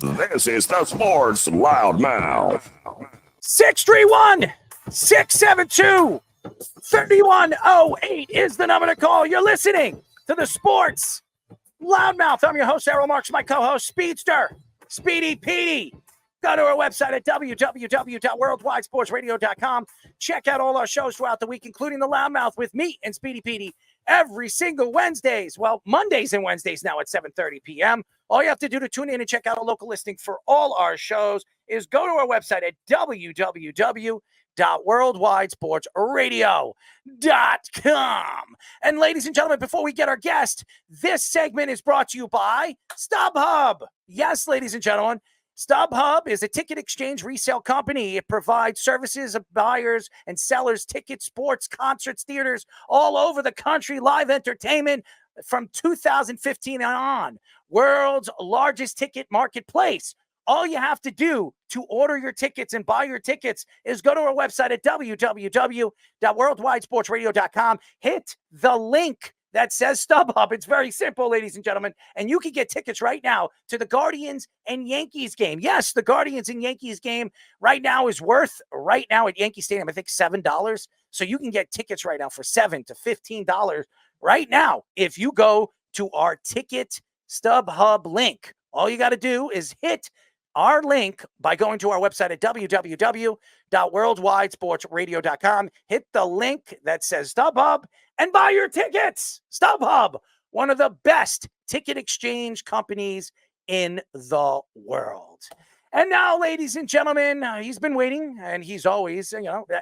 This is the Sports Loudmouth. 631-672-3108 is the number to call. You're listening to the Sports Loudmouth. I'm your host, Errol Marks, my co-host, Speedster, Speedy Petey. Go to our website at www.worldwidesportsradio.com. Check out all our shows throughout the week, including the Loudmouth with me and Speedy Petey every single Wednesdays. Well, Mondays and Wednesdays now at 7:30 p.m. All you have to do to tune in and check out a local listing for all our shows is go to our website at www.worldwidesportsradio.com. And ladies and gentlemen, before we get our guest, this segment is brought to you by StubHub. Yes, ladies and gentlemen, StubHub is a ticket exchange resale company. It provides services of buyers and sellers, tickets, sports, concerts, theaters all over the country, live entertainment from 2015 on. World's largest ticket marketplace. All you have to do to order your tickets and buy your tickets is go to our website at www.worldwidesportsradio.com. Hit the link that says StubHub. It's very simple, ladies and gentlemen. And you can get tickets right now to the Guardians and Yankees game. Yes, the Guardians and Yankees game right now is worth, right now at Yankee Stadium, I think $7. So you can get tickets right now for $7 to $15 right now if you go to our ticket StubHub link. All you got to do is hit our link by going to our website at www.worldwidesportsradio.com. Hit the link that says StubHub and buy your tickets. StubHub, one of the best ticket exchange companies in the world. And now, ladies and gentlemen, he's been waiting, and he's always,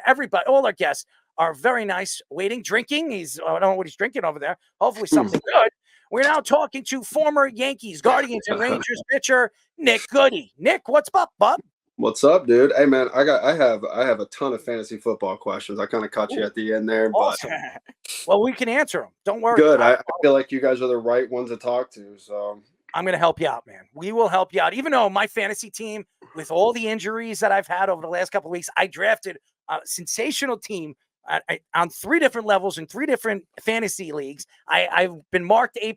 everybody, all our guests are very nice, waiting, drinking. I don't know what he's drinking over there. Hopefully something good. We're now talking to former Yankees, Guardians, and Rangers pitcher Nick Goody. Nick, what's up, bub? What's up, dude? Hey, man, I have a ton of fantasy football questions. I kind of caught you at the end there, awesome. But well, we can answer them. Don't worry. Good. I feel like you guys are the right ones to talk to. So I'm going to help you out, man. We will help you out. Even though my fantasy team, with all the injuries that I've had over the last couple of weeks, I drafted a sensational team. On 3 different levels in 3 different fantasy leagues. I've been marked A+.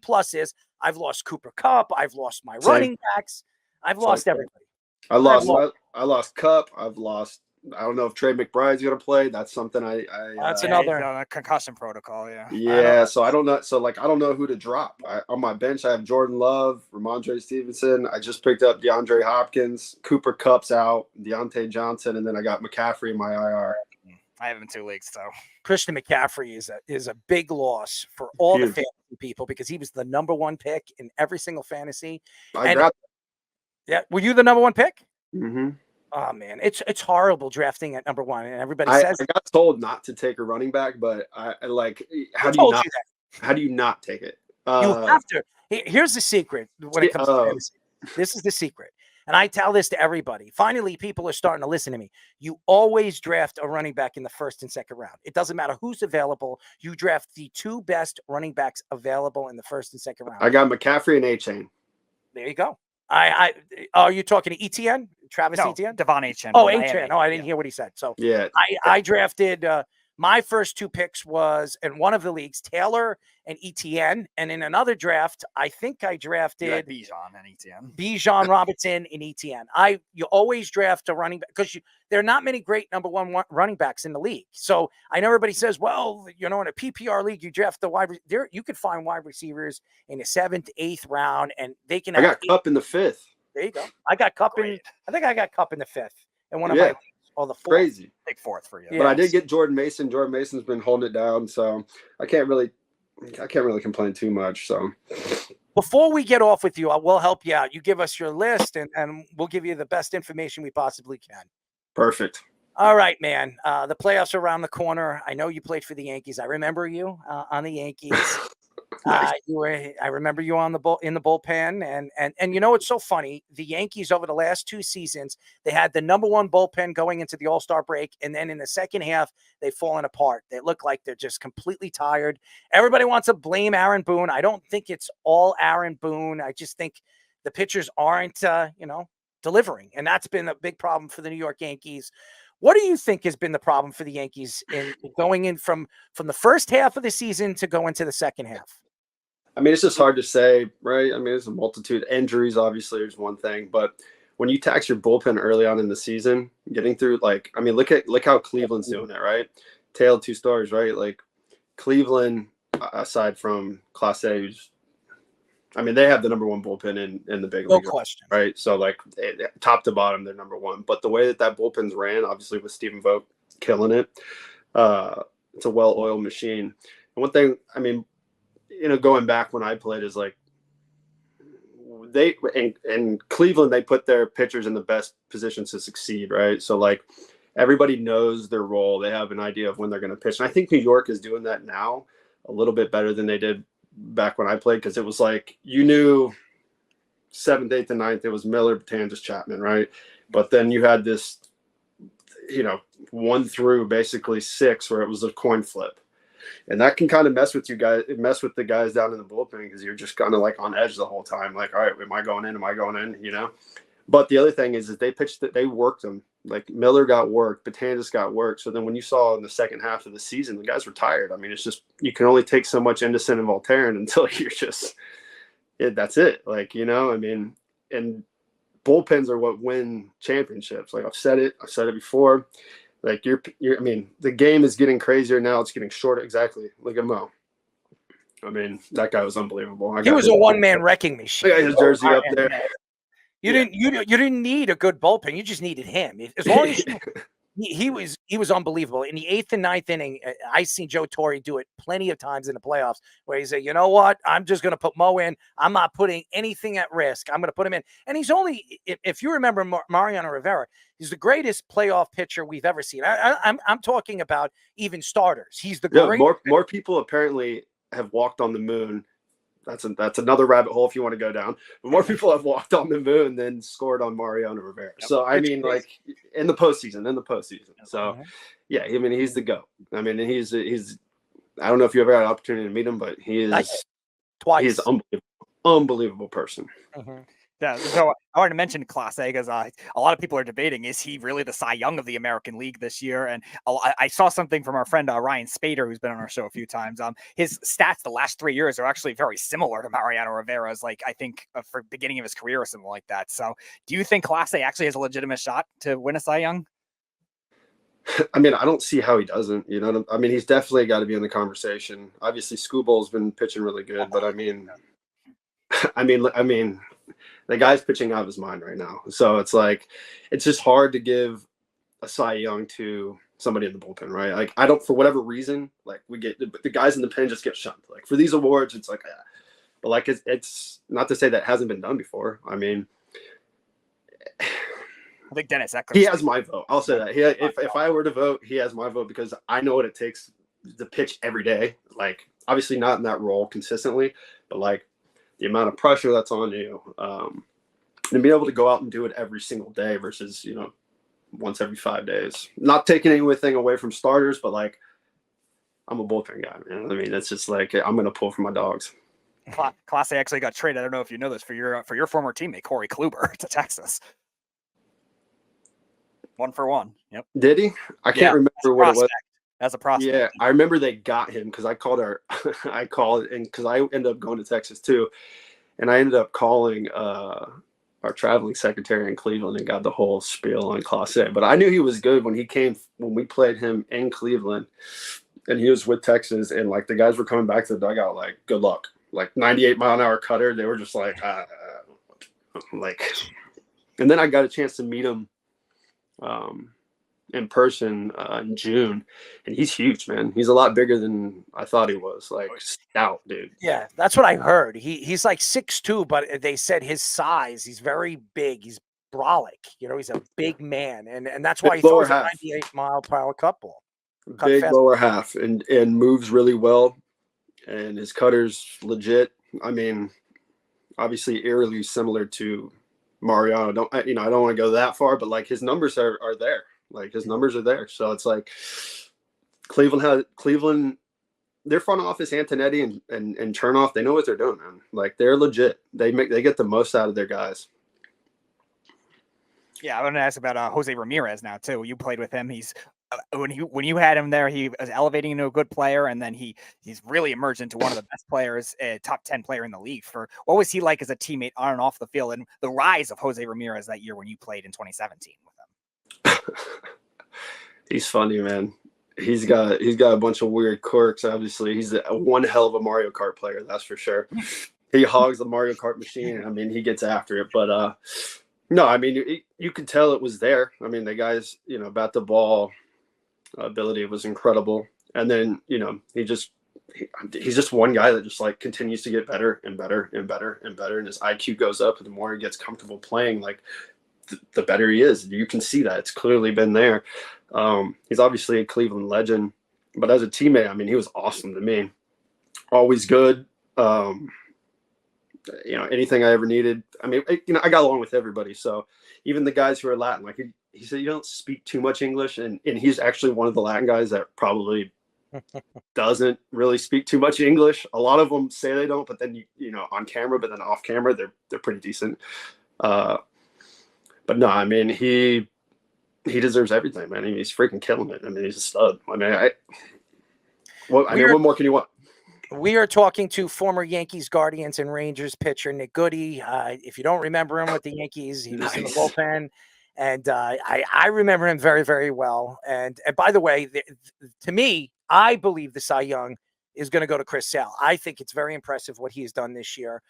I've lost Cooper Kupp. I've lost my running backs. I've lost everybody. I lost Kupp. I've lost. I don't know if Trey McBride's going to play. That's something that's another concussion protocol. Yeah. Yeah. So I don't know. So I don't know who to drop. On my bench, I have Jordan Love, Ramondre Stevenson. I just picked up DeAndre Hopkins. Cooper Kupp's out. Deontay Johnson, and then I got McCaffrey in my IR. I have him in 2 leagues, so Christian McCaffrey is a big loss for all the fantasy people because he was the number 1 pick in every single fantasy. Yeah, were you the number 1 pick? Mm-hmm. Oh man, it's horrible drafting at number 1, and everybody says I got told not to take a running back, but how do you not take it? You have to. Here's the secret when it comes to fantasy. This is the secret. And I tell this to everybody. Finally, people are starting to listen to me. You always draft a running back in the 1st and 2nd round. It doesn't matter who's available. You draft the 2 best running backs available in the 1st and 2nd round. I got McCaffrey and A-Chain. There you go. Are you talking to Etienne? Travis Etienne? Devon Etienne. Oh, Etienne. Oh, I didn't hear what he said. So yeah, I drafted my first 2 picks was in one of the leagues, Taylor and Etienne. And in another draft, I think I drafted Bijan and Etienne. Bijan Robinson and Etienne. You always draft a running back because there are not many great number 1 running backs in the league. So I know everybody says, well, in a PPR league, you draft the wide receiver. You could find wide receivers in the 7th, 8th round, and they can. I got Kupp in the 5th. There you go. I got Kupp in. I think I got Kupp in the 5th in one of my leagues. Or the 4th. Crazy. Big 4th for you. But I did get Jordan Mason. Jordan Mason's been holding it down, so I can't really complain too much. So before we get off with you, I will help you out. You give us your list, and we'll give you the best information we possibly can. Perfect. All right, man. The playoffs are around the corner. I know you played for the Yankees. I remember you on the Yankees. Nice. I remember you in the bullpen, and it's so funny. The Yankees over the last 2 seasons, they had the number 1 bullpen going into the All-Star break, and then in the second half, they've fallen apart. They look like they're just completely tired. Everybody wants to blame Aaron Boone. I don't think it's all Aaron Boone. I just think the pitchers aren't, delivering, and that's been a big problem for the New York Yankees. What do you think has been the problem for the Yankees in going in from the first half of the season to go into the second half? I mean, it's just hard to say, right? I mean, there's a multitude. Injuries, obviously, is one thing, but when you tax your bullpen early on in the season, getting through, like, I mean, look how Cleveland's doing it, right? Tale of two stories, right? Like, Cleveland, aside from Class A, I mean, they have the number one bullpen in the big league, question, right? So, like, top to bottom, they're number one. But the way that bullpen's ran, obviously, with Stephen Vogt killing it, it's a well-oiled machine. And one thing, I mean, going back when I played is like they in Cleveland, they put their pitchers in the best positions to succeed, right? So like everybody knows their role. They have an idea of when they're going to pitch. And I think New York is doing that now a little bit better than they did back when I played, because it was like you knew 7th, 8th, and 9th, it was Miller, Betances, Chapman, right? But then you had this, 1 through basically 6 where it was a coin flip. And that can kind of mess with you guys, mess with the guys down in the bullpen, because you're just kind of like on edge the whole time. Like, all right, am I going in? Am I going in? But the other thing is they pitched that they worked them. Like Miller got worked, Betances got worked. So then when you saw in the second half of the season, the guys were tired. I mean, it's just, you can only take so much Anderson and Voltaire until you're just, that's it. Like, I mean, and bullpens are what win championships. Like I've said it before. Like I mean, the game is getting crazier now. It's getting shorter. Exactly. Look at Mo. I mean, that guy was unbelievable. He was a one-man wrecking machine. I got his jersey up there. You didn't need a good bullpen. You just needed him. As long as he was unbelievable. In the 8th and 9th inning, I seen Joe Torre do it plenty of times in the playoffs where he said, you know what? I'm just going to put Mo in. I'm not putting anything at risk. I'm going to put him in. And he's only, if you remember Mariano Rivera, he's the greatest playoff pitcher we've ever seen. I'm talking about even starters. He's the greatest. More people apparently have walked on the moon. That's another rabbit hole if you want to go down. But more people have walked on the moon than scored on Mariano Rivera. Yep. So I mean, like in the postseason. So yeah, I mean, he's the GOAT. I mean, he's. I don't know if you ever had an opportunity to meet him, but he is twice. He's an unbelievable person. Mm-hmm. Yeah, so I wanted to mention Class A because a lot of people are debating, is he really the Cy Young of the American League this year? And I saw something from our friend Ryan Spader, who's been on our show a few times. His stats the last 3 years are actually very similar to Mariano Rivera's, like I think for beginning of his career or something like that. So do you think Class A actually has a legitimate shot to win a Cy Young? I mean, I don't see how he doesn't. I mean, he's definitely got to be in the conversation. Obviously, Scooball's been pitching really good, but I mean, the guy's pitching out of his mind right now. So it's like, it's just hard to give a Cy Young to somebody in the bullpen, right? Like, I don't, for whatever reason, like we get the guys in the pen just get shunned. Like for these awards, it's like, but like, it's not to say that hasn't been done before. I mean, I think Dennis Eckler. He has my vote. I'll say that. If I were to vote, he has my vote because I know what it takes to pitch every day. Like, obviously not in that role consistently, but like the amount of pressure that's on you, and be able to go out and do it every single day versus, once every 5 days. Not taking anything away from starters, but like, I'm a bullpen guy, man. I mean, it's just like, I'm going to pull for my dogs. Class A actually got traded. I don't know if you know this, for your former teammate, Corey Kluber, to Texas. 1-for-1. Yep. Did he? I can't remember what it was. As a prospect. Yeah, I remember they got him because I called and because I ended up going to Texas too. And I ended up calling our traveling secretary in Cleveland and got the whole spiel on Class A. But I knew he was good when we played him in Cleveland and he was with Texas. And like the guys were coming back to the dugout, like, good luck. Like 98-mile-an-hour cutter. They were just like, and then I got a chance to meet him in person in June, and he's huge, man. He's a lot bigger than I thought he was. Like, stout, dude. Yeah, that's what I heard. He's like 6'2", but they said his size, he's very big. He's brolic. He's a big man, and that's why he throws a 98-mile-per-hour cut ball. Big lower half, and moves really well, and his cutter's legit. I mean, obviously eerily similar to Mariano. I don't want to go that far, but like his numbers are there. Like his numbers are there. So it's like Cleveland, their front office, Antonetti and Chernoff, they know what they're doing, man. Like they're legit. They get the most out of their guys. Yeah, I want to ask about Jose Ramirez now too. You played with him. He's when you had him there, he was elevating into a good player, and then he's really emerged into one of the best players, top 10 player in the league. For what was he like as a teammate on and off the field, and the rise of Jose Ramirez that year when you played in 2017 with him? He's funny, man. He's got a bunch of weird quirks. Obviously, he's one hell of a Mario Kart player, that's for sure. He hogs the Mario Kart machine. I mean, he gets after it, but no, I mean, you could tell it was there. I mean, the guy's, bat the ball ability was incredible. And then, he's just one guy that just like continues to get better and better and better and better. And his IQ goes up, and the more he gets comfortable playing, like the better he is. You can see that. It's clearly been there. He's obviously a Cleveland legend, but as a teammate, I mean, he was awesome to me. Always good. Anything I ever needed. I mean, I got along with everybody. So even the guys who are Latin, like he said, you don't speak too much English. And he's actually one of the Latin guys that probably doesn't really speak too much English. A lot of them say they don't, but then, on camera, but then off camera, they're pretty decent. But no, I mean, he deserves everything, man. I mean, he's freaking killing it. I mean, he's a stud. I mean, what more can you want? We are talking to former Yankees, Guardians, and Rangers pitcher Nick Goody. If you don't remember him with the Yankees, he was in the bullpen, and I remember him very, very well. And by the way, to me, I believe the Cy Young is going to go to Chris Sale. I think it's very impressive what he has done this year.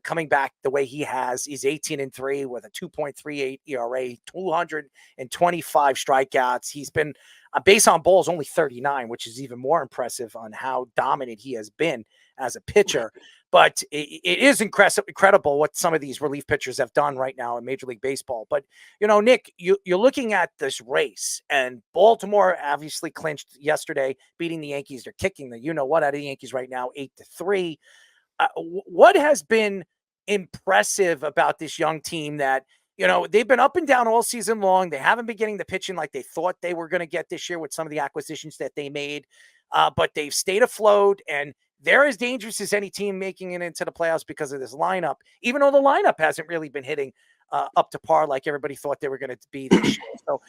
Coming back the way he has, he's 18-3 with a 2.38 ERA, 225 strikeouts. He's been base on balls only 39, which is even more impressive on how dominant he has been as a pitcher. But it is incredible what some of these relief pitchers have done right now in Major League Baseball. But, Nick, you're looking at this race, and Baltimore obviously clinched yesterday, beating the Yankees. They're kicking the out of the Yankees right now, 8-3. What has been impressive about this young team that, they've been up and down all season long. They haven't been getting the pitching like they thought they were going to get this year with some of the acquisitions that they made, but they've stayed afloat, and they're as dangerous as any team making it into the playoffs because of this lineup, even though the lineup hasn't really been hitting up to par like everybody thought they were going to be this year. So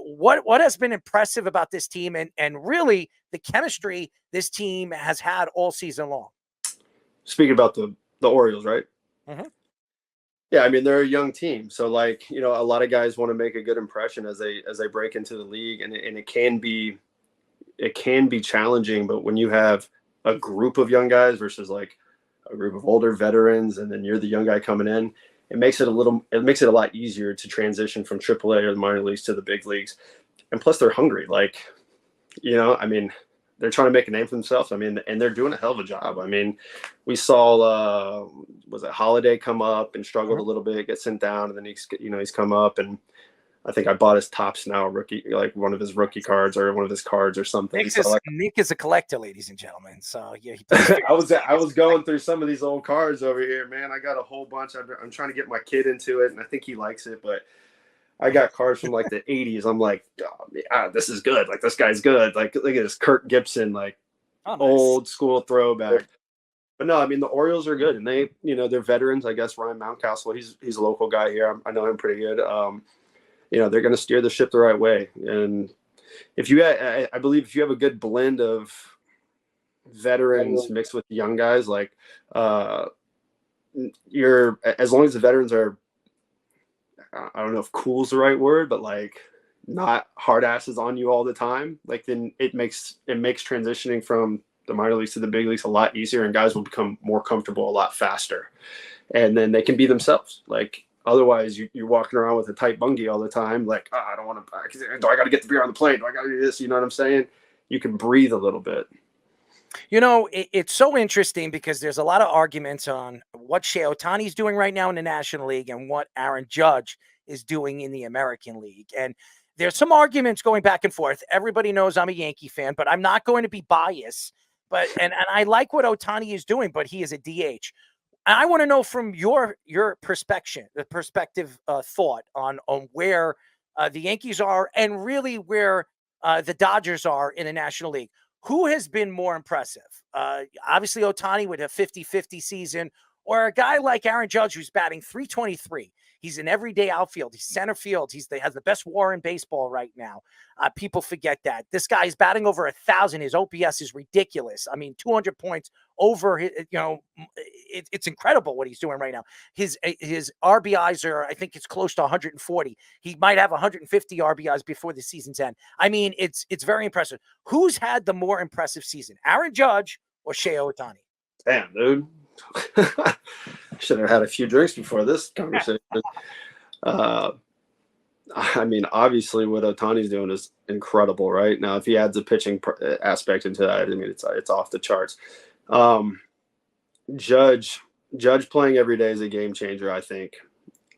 what has been impressive about this team and really the chemistry this team has had all season long? Speaking about the Orioles, right? Mm-hmm. Yeah, I mean, they're a young team, so like a lot of guys want to make a good impression as they break into the league, and it can be challenging. But when you have a group of young guys versus like a group of older veterans, and then you're the young guy coming in, it makes it a lot easier to transition from AAA or the minor leagues to the big leagues. And plus, they're hungry. Like, I mean, they're trying to make a name for themselves. I mean, and they're doing a hell of a job. I mean, we saw, was it Holiday come up and struggled a little bit, get sent down, and then he's come up, and I think I bought his Topps Now rookie, like one of his rookie cards or one of his cards or something. Nick is a collector, ladies and gentlemen. So yeah, I was going through some of these old cards over here, man. I got a whole bunch. I'm trying to get my kid into it, and I think he likes it, but I got cards from like the 80s. I'm like, this is good. Like, this guy's good. Like, look at this Kirk Gibson, like old school throwback. But no, I mean, the Orioles are good, and they, they're veterans. I guess Ryan Mountcastle, he's a local guy here. I know him pretty good. They're going to steer the ship the right way. And I believe if you have a good blend of veterans mixed with young guys, like as long as the veterans are, I don't know if cool is the right word, but like not hard asses on you all the time. Like, then it makes transitioning from the minor leagues to the big leagues a lot easier, and guys will become more comfortable a lot faster, and then they can be themselves. Like, otherwise you're walking around with a tight bungie all the time. Like, I don't want to, do I got to get the beer on the plate? Do I got to do this? You know what I'm saying? You can breathe a little bit. It's so interesting because there's a lot of arguments on what Shohei Ohtani's doing right now in the National League and what Aaron Judge is doing in the American League. And there's some arguments going back and forth. Everybody knows I'm a Yankee fan, but I'm not going to be biased. And I like what Ohtani is doing, but he is a DH. I want to know from your perspective, thought on where the Yankees are and really where the Dodgers are in the National League. Who has been more impressive? Obviously, Ohtani with a 50-50 season, or a guy like Aaron Judge who's batting 323. He's an everyday outfield. He's center field. Has the best WAR in baseball right now. People forget that. This guy is batting over 1,000. His OPS is ridiculous. I mean, 200 points over. It's incredible what he's doing right now. His RBIs are, I think, it's close to 140. He might have 150 RBIs before the season's end. I mean, it's very impressive. Who's had the more impressive season, Aaron Judge or Shohei Ohtani? Damn, dude. Should have had a few drinks before this conversation. I mean, obviously, what Ohtani's doing is incredible, right? Now, if he adds a pitching aspect into that, I mean, it's off the charts. Judge playing every day is a game changer, I think.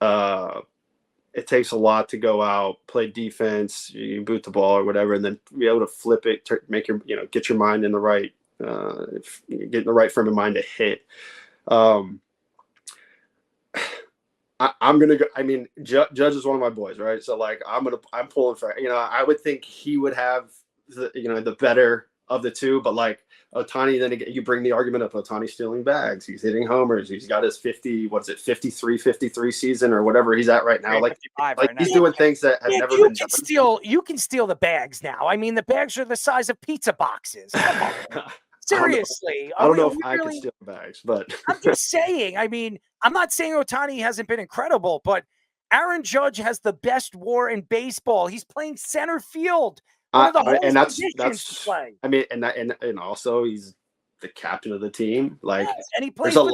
It takes a lot to go out, play defense, you boot the ball or whatever, and then be able to flip it, to make your, get your mind in the right, get in the right frame of mind to hit. I'm gonna go. I mean, Judge is one of my boys, right? So like, I'm pulling for. I would think he would have the better of the two, but like Ohtani, then again, you bring the argument of Ohtani stealing bags. He's hitting homers. He's got his 53 season or whatever he's at right now. Like he's doing things that have never been done. You can steal the bags now. I mean, the bags are the size of pizza boxes. Come on. Seriously. I don't know if I could steal the bags, but I'm just saying. I mean, I'm not saying Ohtani hasn't been incredible, but Aaron Judge has the best WAR in baseball. He's playing center field. And that's play. I mean, and also he's the captain of the team. Like, yes, and he plays there's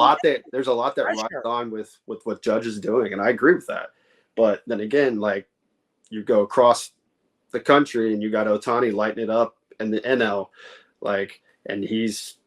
a lot that rides on with what Judge is doing, and I agree with that. But then again, like, you go across the country and you got Ohtani lighting it up in the NL, like, and he's,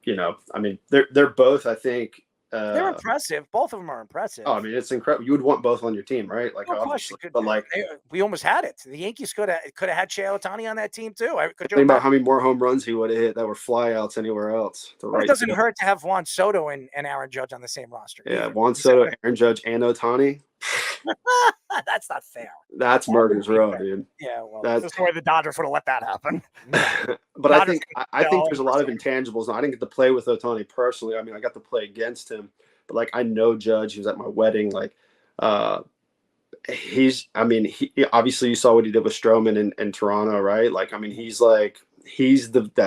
I mean, they're both, I think. They're impressive. Both of them are impressive. Oh, I mean, it's incredible. You would want both on your team, right? Like, no obviously, question. but like, we almost had it. The Yankees could have had Shohei Ohtani on that team too. Think about how many more home runs he would have hit that were flyouts anywhere else. It doesn't hurt to have Juan Soto and Aaron Judge on the same roster. Yeah, Juan Soto, Aaron Judge, and Ohtani. That's not fair. That's Murder's Row, dude. Yeah, well, that's the way the Dodgers would have let that happen. But I think there's a lot of intangibles. Now, I didn't get to play with Ohtani personally. I mean, I got to play against him, but like, I know Judge. He was at my wedding. Like, he obviously, you saw what he did with Stroman in Toronto, right? Like, I mean, he's that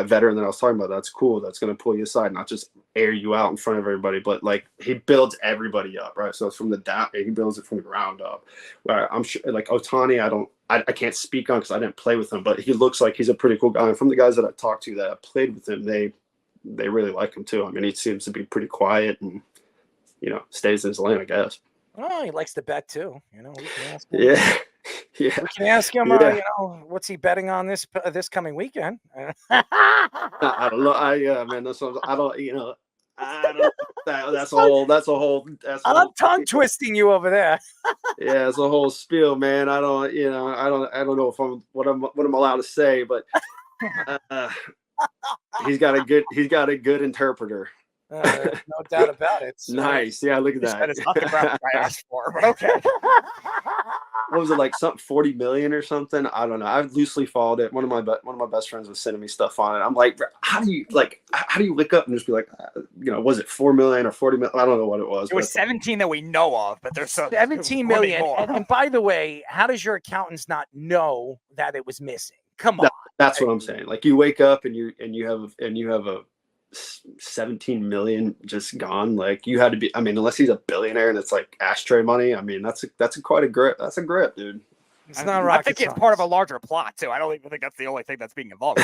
veteran that I was talking about. That's cool. That's going to pull you aside, not just air you out in front of everybody, but like, he builds everybody up, right? So it's from the down, he builds it from the ground up. I'm sure, like, Ohtani, I can't speak on because I didn't play with him, but he looks like he's a pretty cool guy. And from the guys that I talked to that have played with him, they really like him too. I mean, he seems to be pretty quiet and, stays in his lane, I guess. Oh, he likes to bet too. We can ask him. Yeah. We can ask him, what's he betting on this coming weekend? I don't know. Man, that's what I don't. That's a whole. I'm tongue twisting you over there. Yeah, it's a whole spiel, man. I don't know if what I'm allowed to say, but he's got a good interpreter. No doubt about it. So. Nice. Yeah, look at that. That is not the graphic I asked for, but okay. What was it, like, something 40 million or something? I don't know. I've loosely followed it. One of my best friends was sending me stuff on it. I'm like, how do you look up and just be like, was it 4 million or 40 million? I don't know what it was. It was 17 that we know of, but there's 17 million. And by the way, how does your accountants not know that it was missing? Come on. That's what I'm saying. Like, you wake up and you have a 17 million just gone. Like, you had to be, I mean, unless he's a billionaire and it's like ashtray money, I mean, that's quite a grip. That's a grip, dude. It's not rocket I think it's part of a larger plot too. I don't even think that's the only thing that's being involved.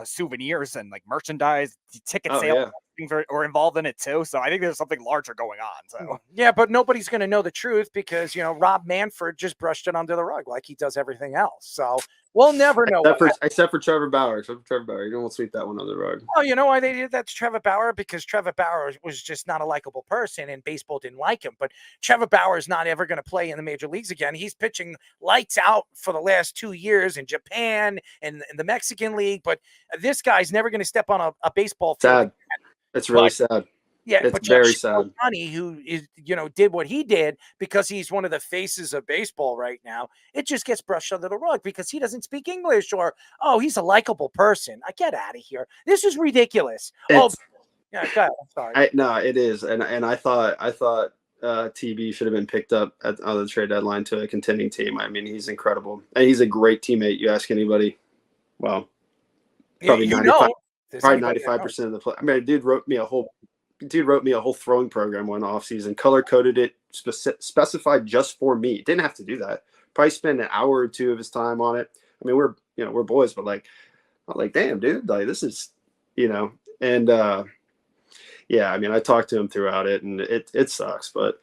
Souvenirs and like merchandise, ticket sales, things are involved in it too. So I think there's something larger going on. So yeah, but nobody's going to know the truth because Rob Manfred just brushed it under the rug like he does everything else. So we'll never know. Except for Trevor Bauer. You don't sweep that one under the rug. Oh, you know why they did that to Trevor Bauer? Because Trevor Bauer was just not a likable person, and baseball didn't like him. But Trevor Bauer is not ever going to play in the major leagues again. He's pitching lights out for the last 2 years in Japan and in the Mexican League. But this guy's never going to step on a baseball field. Sad. It's really sad. Yeah, it's very sad. Funny who is, did what he did because he's one of the faces of baseball right now. It just gets brushed under the rug because he doesn't speak English or, he's a likable person. I get out of here. This is ridiculous. Yeah, go ahead. I'm sorry. No, it is, and I thought TB should have been picked up on the trade deadline to a contending team. I mean, he's incredible, and he's a great teammate. You ask anybody, well, probably 95% of the play. I mean, dude wrote me a whole throwing program one offseason, color coded it, specified just for me. Didn't have to do that. Probably spend an hour or two of his time on it. I mean, we're boys, but like, I'm like, damn, dude, like this is, and yeah, I mean, I talked to him throughout it, and it sucks, but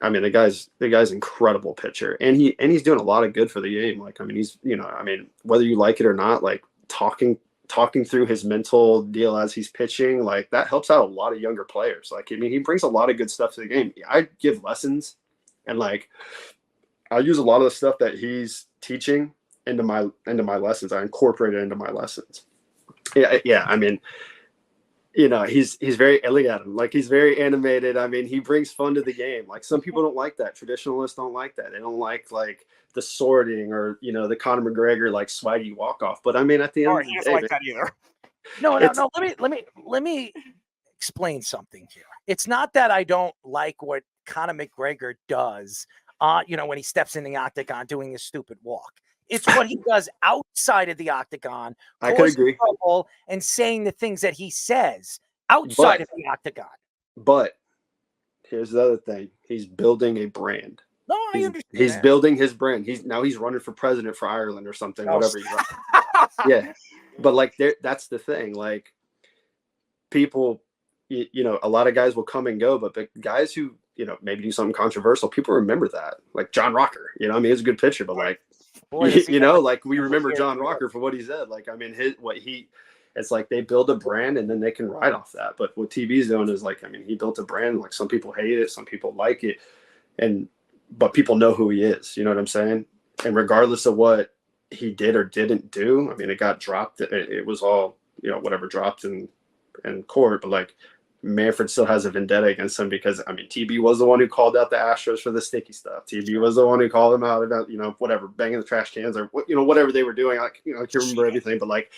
I mean, the guy's incredible pitcher, and he's doing a lot of good for the game. Like, I mean, he's, I mean, whether you like it or not, like talking through his mental deal as he's pitching, like that helps out a lot of younger players. Like, I mean, he brings a lot of good stuff to the game. I give lessons, and like I use a lot of the stuff that he's teaching into my lessons. I incorporate it into my lessons. Yeah. I mean, he's very elegant. Like, he's very animated. I mean, he brings fun to the game. Like, some people don't like that. Traditionalists don't like that. They don't like the sorting or the Conor McGregor like swaggy walk off. But I mean, at the end of the day, like that either. No. Let me explain something here. It's not that I don't like what Conor McGregor does. When he steps in the octagon doing his stupid walk. It's what he does outside of the octagon. I could agree. And saying the things that he says outside of the octagon. But here's the other thing. He's building a brand. No, I understand. He's building his brand. He's running for president for Ireland or something, whatever. Yeah. But like, that's the thing. Like, people, a lot of guys will come and go, but the guys who, maybe do something controversial, people remember that. Like John Rocker, I mean, he's a good pitcher, but like, like we remember John Rocker for what he said. Like, I mean, it's like they build a brand and then they can ride off that. But what TB's doing is like, I mean, he built a brand. Like, some people hate it, some people like it, but people know who he is. You know what I'm saying? And regardless of what he did or didn't do, I mean, it got dropped. It was all, whatever dropped in court, but like, Manfred still has a vendetta against him because, I mean, TB was the one who called out the Astros for the sticky stuff. TB was the one who called them out about, whatever, banging the trash cans or, whatever they were doing. I can't remember everything, but like,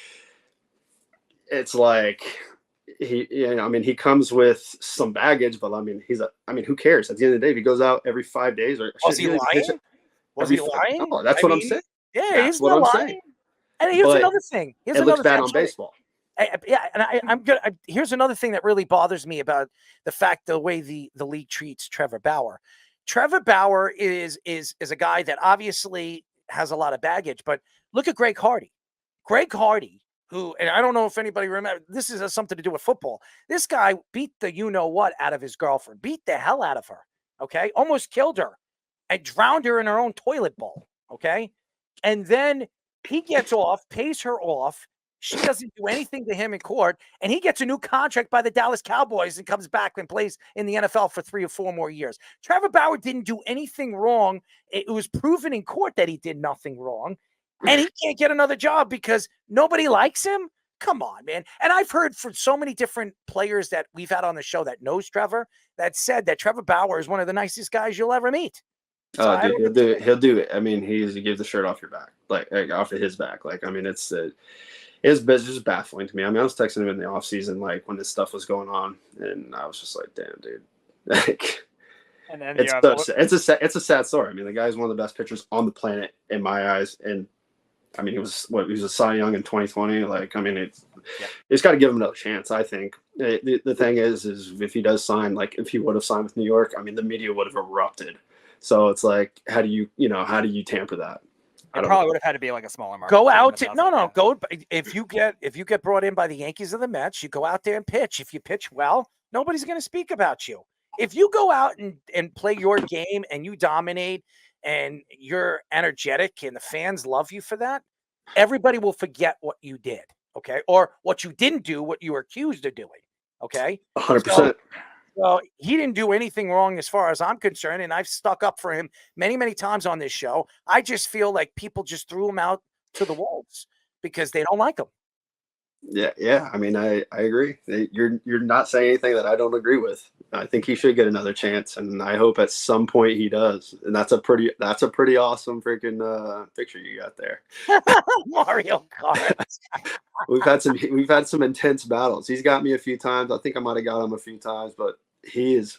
it's like I mean, he comes with some baggage, but I mean, who cares? At the end of the day, if he goes out every 5 days or was he lying? Was he lying? No, that's what I'm saying. Yeah, he's not lying. And here's another thing. It looks bad on baseball. I'm good. Here's another thing that really bothers me about the way the league treats Trevor Bauer. Trevor Bauer is a guy that obviously has a lot of baggage, but look at Greg Hardy. Greg Hardy, who, and I don't know if anybody remember, this has something to do with football. This guy beat the what out of his girlfriend, beat the hell out of her. Okay, almost killed her, and drowned her in her own toilet bowl. Okay, and then he gets off, pays her off. She doesn't do anything to him in court, and he gets a new contract by the Dallas Cowboys and comes back and plays in the NFL for 3 or 4 more years. Trevor Bauer didn't do anything wrong. It was proven in court that he did nothing wrong, and he can't get another job because nobody likes him? Come on, man. And I've heard from so many different players that we've had on the show that knows Trevor that said that Trevor Bauer is one of the nicest guys you'll ever meet. So dude, he'll do it. I mean, he gives the shirt off your back, like off of his back. Like, I mean, it's just baffling to me. I mean, I was texting him in the off season, like when this stuff was going on, and I was just like, "Damn, dude!" Like, and then it's a sad story. I mean, the guy's one of the best pitchers on the planet in my eyes, and I mean, he was a Cy Young in 2020. Like, I mean, it's got to give him another chance. I think the thing is if he does sign, like if he would have signed with New York, I mean, the media would have erupted. So it's like, how do you tamper that? It probably would have had to be like a smaller market. Go out to go. If you get brought in by the Yankees or the Mets, you go out there and pitch. If you pitch well, nobody's going to speak about you. If you go out and play your game and you dominate and you're energetic and the fans love you for that, everybody will forget what you did, okay, or what you didn't do, what you were accused of doing, okay. 100%. Well, he didn't do anything wrong as far as I'm concerned, and I've stuck up for him many, many times on this show. I just feel like people just threw him out to the wolves because they don't like him. Yeah. I mean, I agree. You're not saying anything that I don't agree with. I think he should get another chance, and I hope at some point he does. And that's a pretty awesome freaking picture you got there. Mario Kart. We've had some intense battles. He's got me a few times. I think I might have got him a few times, but he is,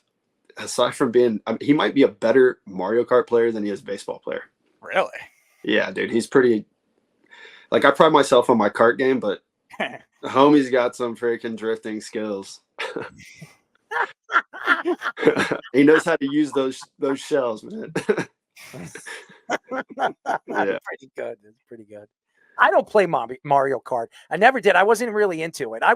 aside from being, he might be a better Mario Kart player than he is baseball player. Really? Yeah, dude. He's pretty. Like, I pride myself on my kart game, but homie's got some freaking drifting skills. He knows how to use those shells, man. Yeah. Pretty good. It's pretty good. I don't play Mario Kart. I never did. I wasn't really into it. I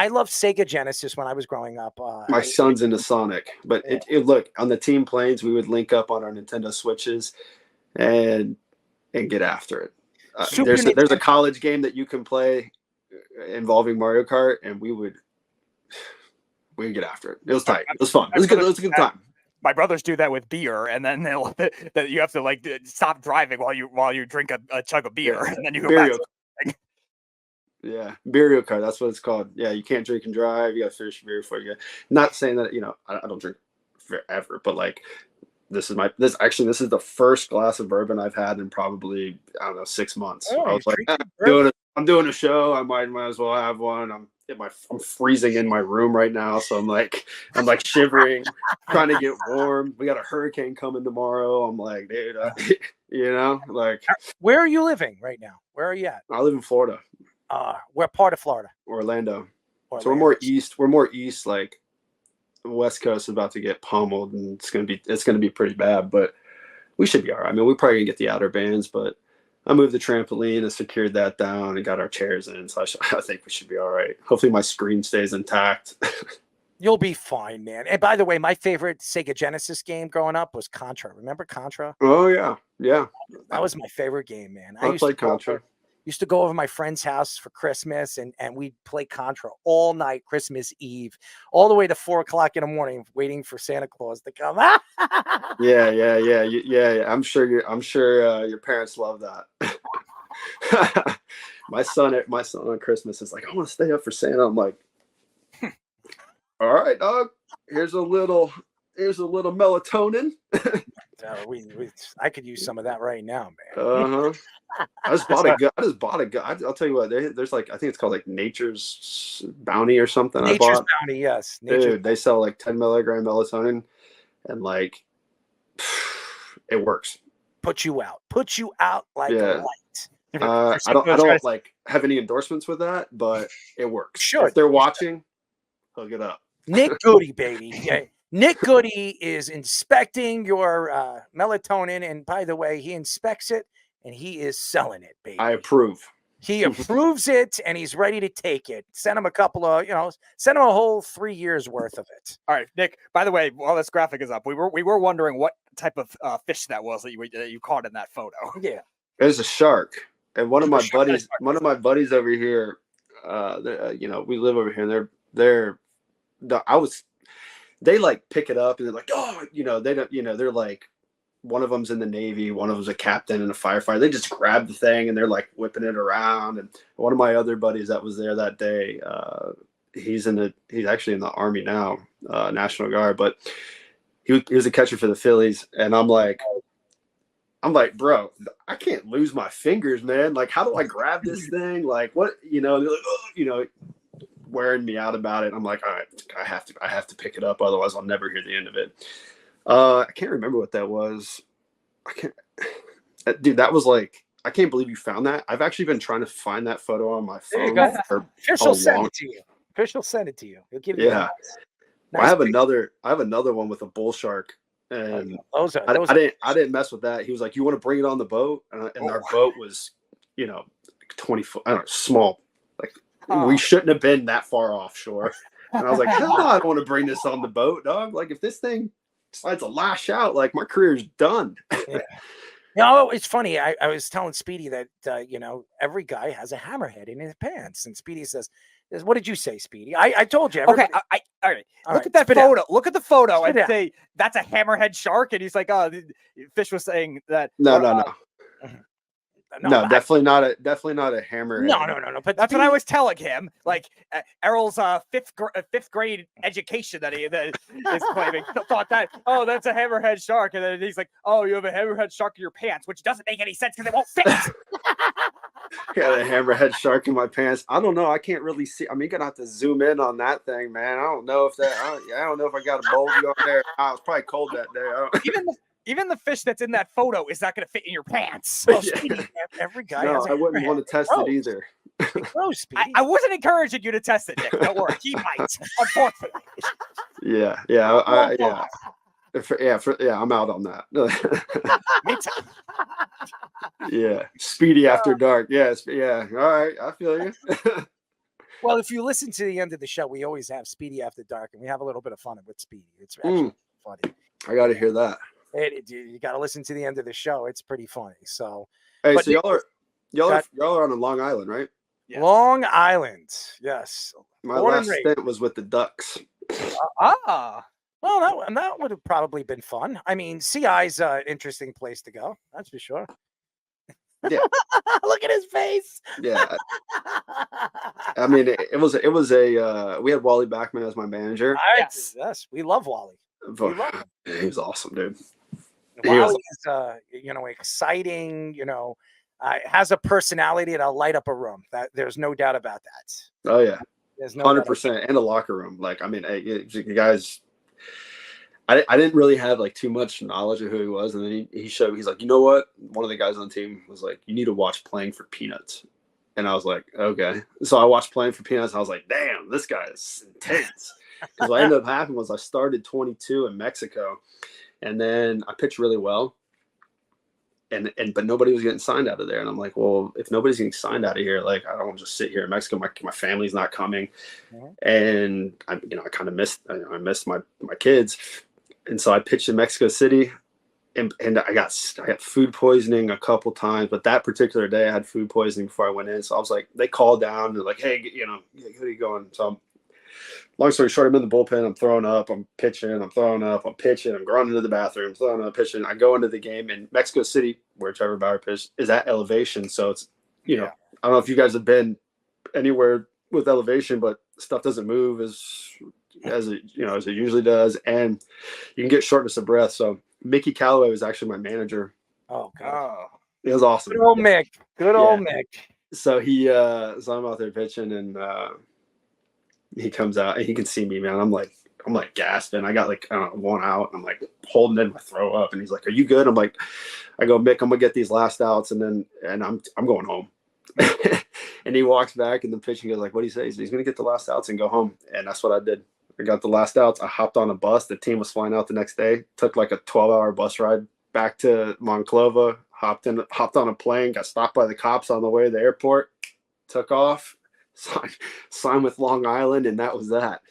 loved Sega Genesis when I was growing up. My son's into Sonic, but look, on the team planes, we would link up on our Nintendo Switches and get after it. There's a college game that you can play involving Mario Kart, and we would get after it. It was tight. It was fun. It was good. It was a good time. My brothers do that with beer, and then that you have to like stop driving while you drink a chug of beer, and then you go back. Yeah, Beerio Kart. That's what it's called. Yeah, you can't drink and drive. You got to finish your beer before you go. Not saying that I don't drink forever, but like this is the first glass of bourbon I've had in probably 6 months. So I was like, I'm doing a show. I might as well have one. I'm freezing in my room right now, so I'm like shivering, trying to get warm. We got a hurricane coming tomorrow. I'm like, dude, like. Where are you living right now? Where are you at? I live in Florida. Where part of Florida? Orlando. So we're more east. Like the West Coast is about to get pummeled, and it's gonna be pretty bad. But we should be all right. I mean, we're probably gonna get the outer bands, but I moved the trampoline and secured that down and got our chairs in. So I think we should be all right. Hopefully my screen stays intact. You'll be fine, man. And by the way, my favorite Sega Genesis game growing up was Contra. Remember Contra? Oh yeah, yeah. That was my favorite game, man. I played Contra. Used to go over to my friend's house for Christmas, and we'd play Contra all night, Christmas Eve, all the way to 4 o'clock in the morning, waiting for Santa Claus to come. Yeah. I'm sure your parents love that. My son on Christmas is like, I want to stay up for Santa. I'm like, all right, dog. Here's a little melatonin. I could use some of that right now, man. Uh-huh. I just bought a gun. I'll tell you what, there's like, I think it's called like Nature's Bounty or something. Nature's Bounty, yes. Dude, they sell like 10 milligram melatonin, and like it works. Put you out like a light. I don't like have any endorsements with that, but it works. Sure. If they're watching, hook it up. Nick Goody, baby. Yeah. Nick Goody is inspecting your melatonin, and by the way, he inspects it and he is selling it, baby. I approve. He approves it, and he's ready to take it. Send him a couple of, send him a whole 3 years worth of it. All right, Nick. By the way, while this graphic is up, we were wondering what type of fish that was that you caught in that photo. Yeah, it was a shark, and one of my buddies over here. We live over here, and they like pick it up, and they're like, oh, they don't, they're like, one of them's in the Navy, one of them's a captain and a firefighter. They just grab the thing and they're like whipping it around. And one of my other buddies that was there that day, he's actually in the Army now, National Guard, but he was a catcher for the Phillies. And I'm like, bro, I can't lose my fingers, man. Like, how do I grab this thing? Like, what, they're like, wearing me out about it. I'm like, all right, I have to pick it up. Otherwise I'll never hear the end of it. I can't remember what that was. Dude, that was like, I can't believe you found that. I've actually been trying to find that photo on my phone. Official send it to you. Official send it to you. He'll give you nice I have another one with a bull shark, and I didn't mess with that. He was like, you want to bring it on the boat? And our boat was, 20 foot, I don't know, small. Like we shouldn't have been that far offshore. And I was like, hell no, I don't want to bring this on the boat, dog. Like if this thing decides to lash out, like my career's done. Yeah. It's funny. I was telling Speedy that every guy has a hammerhead in his pants, and Speedy says, "What did you say, Speedy?" I told you. Okay, all right. Look at that photo. Look at the photo and say that's a hammerhead shark, and he's like, "Oh, Fish was saying that." No. No, definitely not a hammerhead. No. But That's what I was telling him. Like Errol's fifth grade education that he is claiming thought that, oh, that's a hammerhead shark, and then he's like, oh, you have a hammerhead shark in your pants, which doesn't make any sense because it won't fit. Got a hammerhead shark in my pants. I don't know. I can't really see. I mean, you're gonna have to zoom in on that thing, man. I don't know if I don't know if I got a bulge on there. It was probably cold that day. Even the fish that's in that photo is not going to fit in your pants. Well, Speedy, every guy has I wouldn't want to test it either. Gross, Speedy. I wasn't encouraging you to test it, Nick. Don't worry. He might, unfortunately. Yeah. I'm out on that. Me too. Yeah. Speedy after dark. Yes. Yeah. All right. I feel you. Well, if you listen to the end of the show, we always have Speedy After Dark, and we have a little bit of fun with Speedy. It's actually funny. I got to hear that. You got to listen to the end of the show. It's pretty funny. So, hey, so y'all are on Long Island, right? Yes. Long Island, yes. My last stint was with the Ducks. Well, that would have probably been fun. I mean, CI's an interesting place to go. That's for sure. Yeah. Look at his face. Yeah. I mean, it was we had Wally Backman as my manager. Yes. We love Wally. He was awesome, dude. Wally is, exciting, has a personality that'll light up a room. That there's no doubt about that. Oh yeah. There's no 100% in the locker room. Like, I mean, you guys, I didn't really have like too much knowledge of who he was. And then he's like, you know what? One of the guys on the team was like, you need to watch Playing for Peanuts. And I was like, okay. So I watched Playing for Peanuts and I was like, damn, this guy is intense. Because what ended up happening was I started 22 in Mexico, and then I pitched really well, but nobody was getting signed out of there. And I'm like, well, if nobody's getting signed out of here, like, I don't want to just sit here in Mexico. My family's not coming, and I kind of missed my kids, and so I pitched in Mexico City, and I got food poisoning a couple times. But that particular day, I had food poisoning before I went in. So I was like, they called down and they're like, hey, who are you going? So long story short, I'm in the bullpen. I'm throwing up. I'm pitching. I'm throwing up. I'm pitching. I'm going into the bathroom. Throwing up, pitching. I go into the game in Mexico City, where Trevor Bauer pitched, is at elevation. So it's, I don't know if you guys have been anywhere with elevation, but stuff doesn't move as it usually does, and you can get shortness of breath. So Mickey Callaway was actually my manager. Oh God, it was awesome. Good old Mick. Mick. So so I'm out there pitching, and he comes out and he can see me, man. I'm like gasping. I got like one out. I'm like holding in my throw up, and he's like, "Are you good?" I go, Mick, I'm gonna get these last outs, and I'm going home. And he walks back, and the pitching goes like, "What do you say?" He's gonna get the last outs and go home, and that's what I did. I got the last outs. I hopped on a bus. The team was flying out the next day. Took like a 12-hour bus ride back to Monclova. Hopped on a plane. Got stopped by the cops on the way to the airport. Took off. Signed with Long Island, and that was that.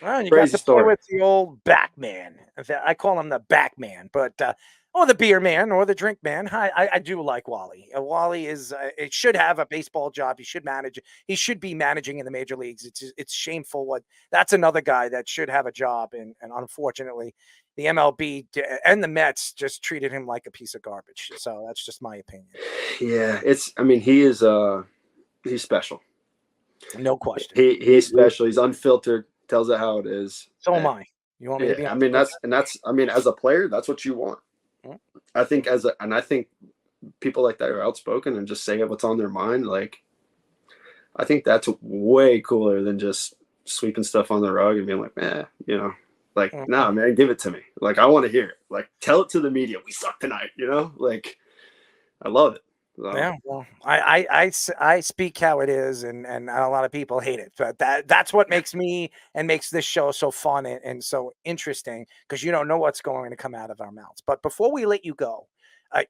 Well, you got to play with the old backman. I call him the backman, but or the beer man or the drink man. I do like Wally. Wally is it should have a baseball job. He should manage. He should be managing in the major leagues. It's shameful. That's another guy that should have a job, and unfortunately, the MLB and the Mets just treated him like a piece of garbage. So that's just my opinion. Yeah, he is. He's special. No question. He's special. He's unfiltered. Tells it how it is. So am I. You want me to be? I mean, as a player, that's what you want. I think I think people like that are outspoken and just say what's on their mind. Like, I think that's way cooler than just sweeping stuff on the rug and being like, nah, man, give it to me. Like, I want to hear it. Like, tell it to the media. We suck tonight. Like, I love it. Yeah, well, I speak how it is, and a lot of people hate it, but that's what makes me and makes this show so fun and so interesting, because you don't know what's going to come out of our mouths. But before we let you go,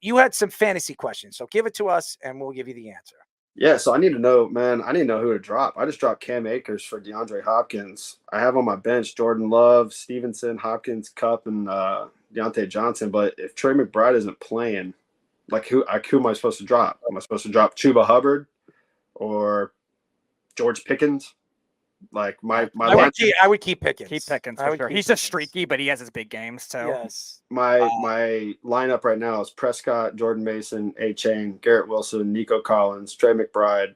you had some fantasy questions, so give it to us, and we'll give you the answer. Yeah, so I need to know, man. I need to know who to drop. I just dropped Cam Akers for DeAndre Hopkins. I have on my bench Jordan Love, Stevenson, Hopkins, Kupp, and Deontay Johnson. But if Trey McBride isn't playing, like who am I supposed to drop? Am I supposed to drop Chuba Hubbard or George Pickens? Like my I would keep Pickens. Keep Pickens I for would sure. keep He's just Pickens. streaky, but he has his big games too. Yes. my lineup right now is Prescott, Jordan Mason, A-Chain, Garrett Wilson, Nico Collins, Trey McBride.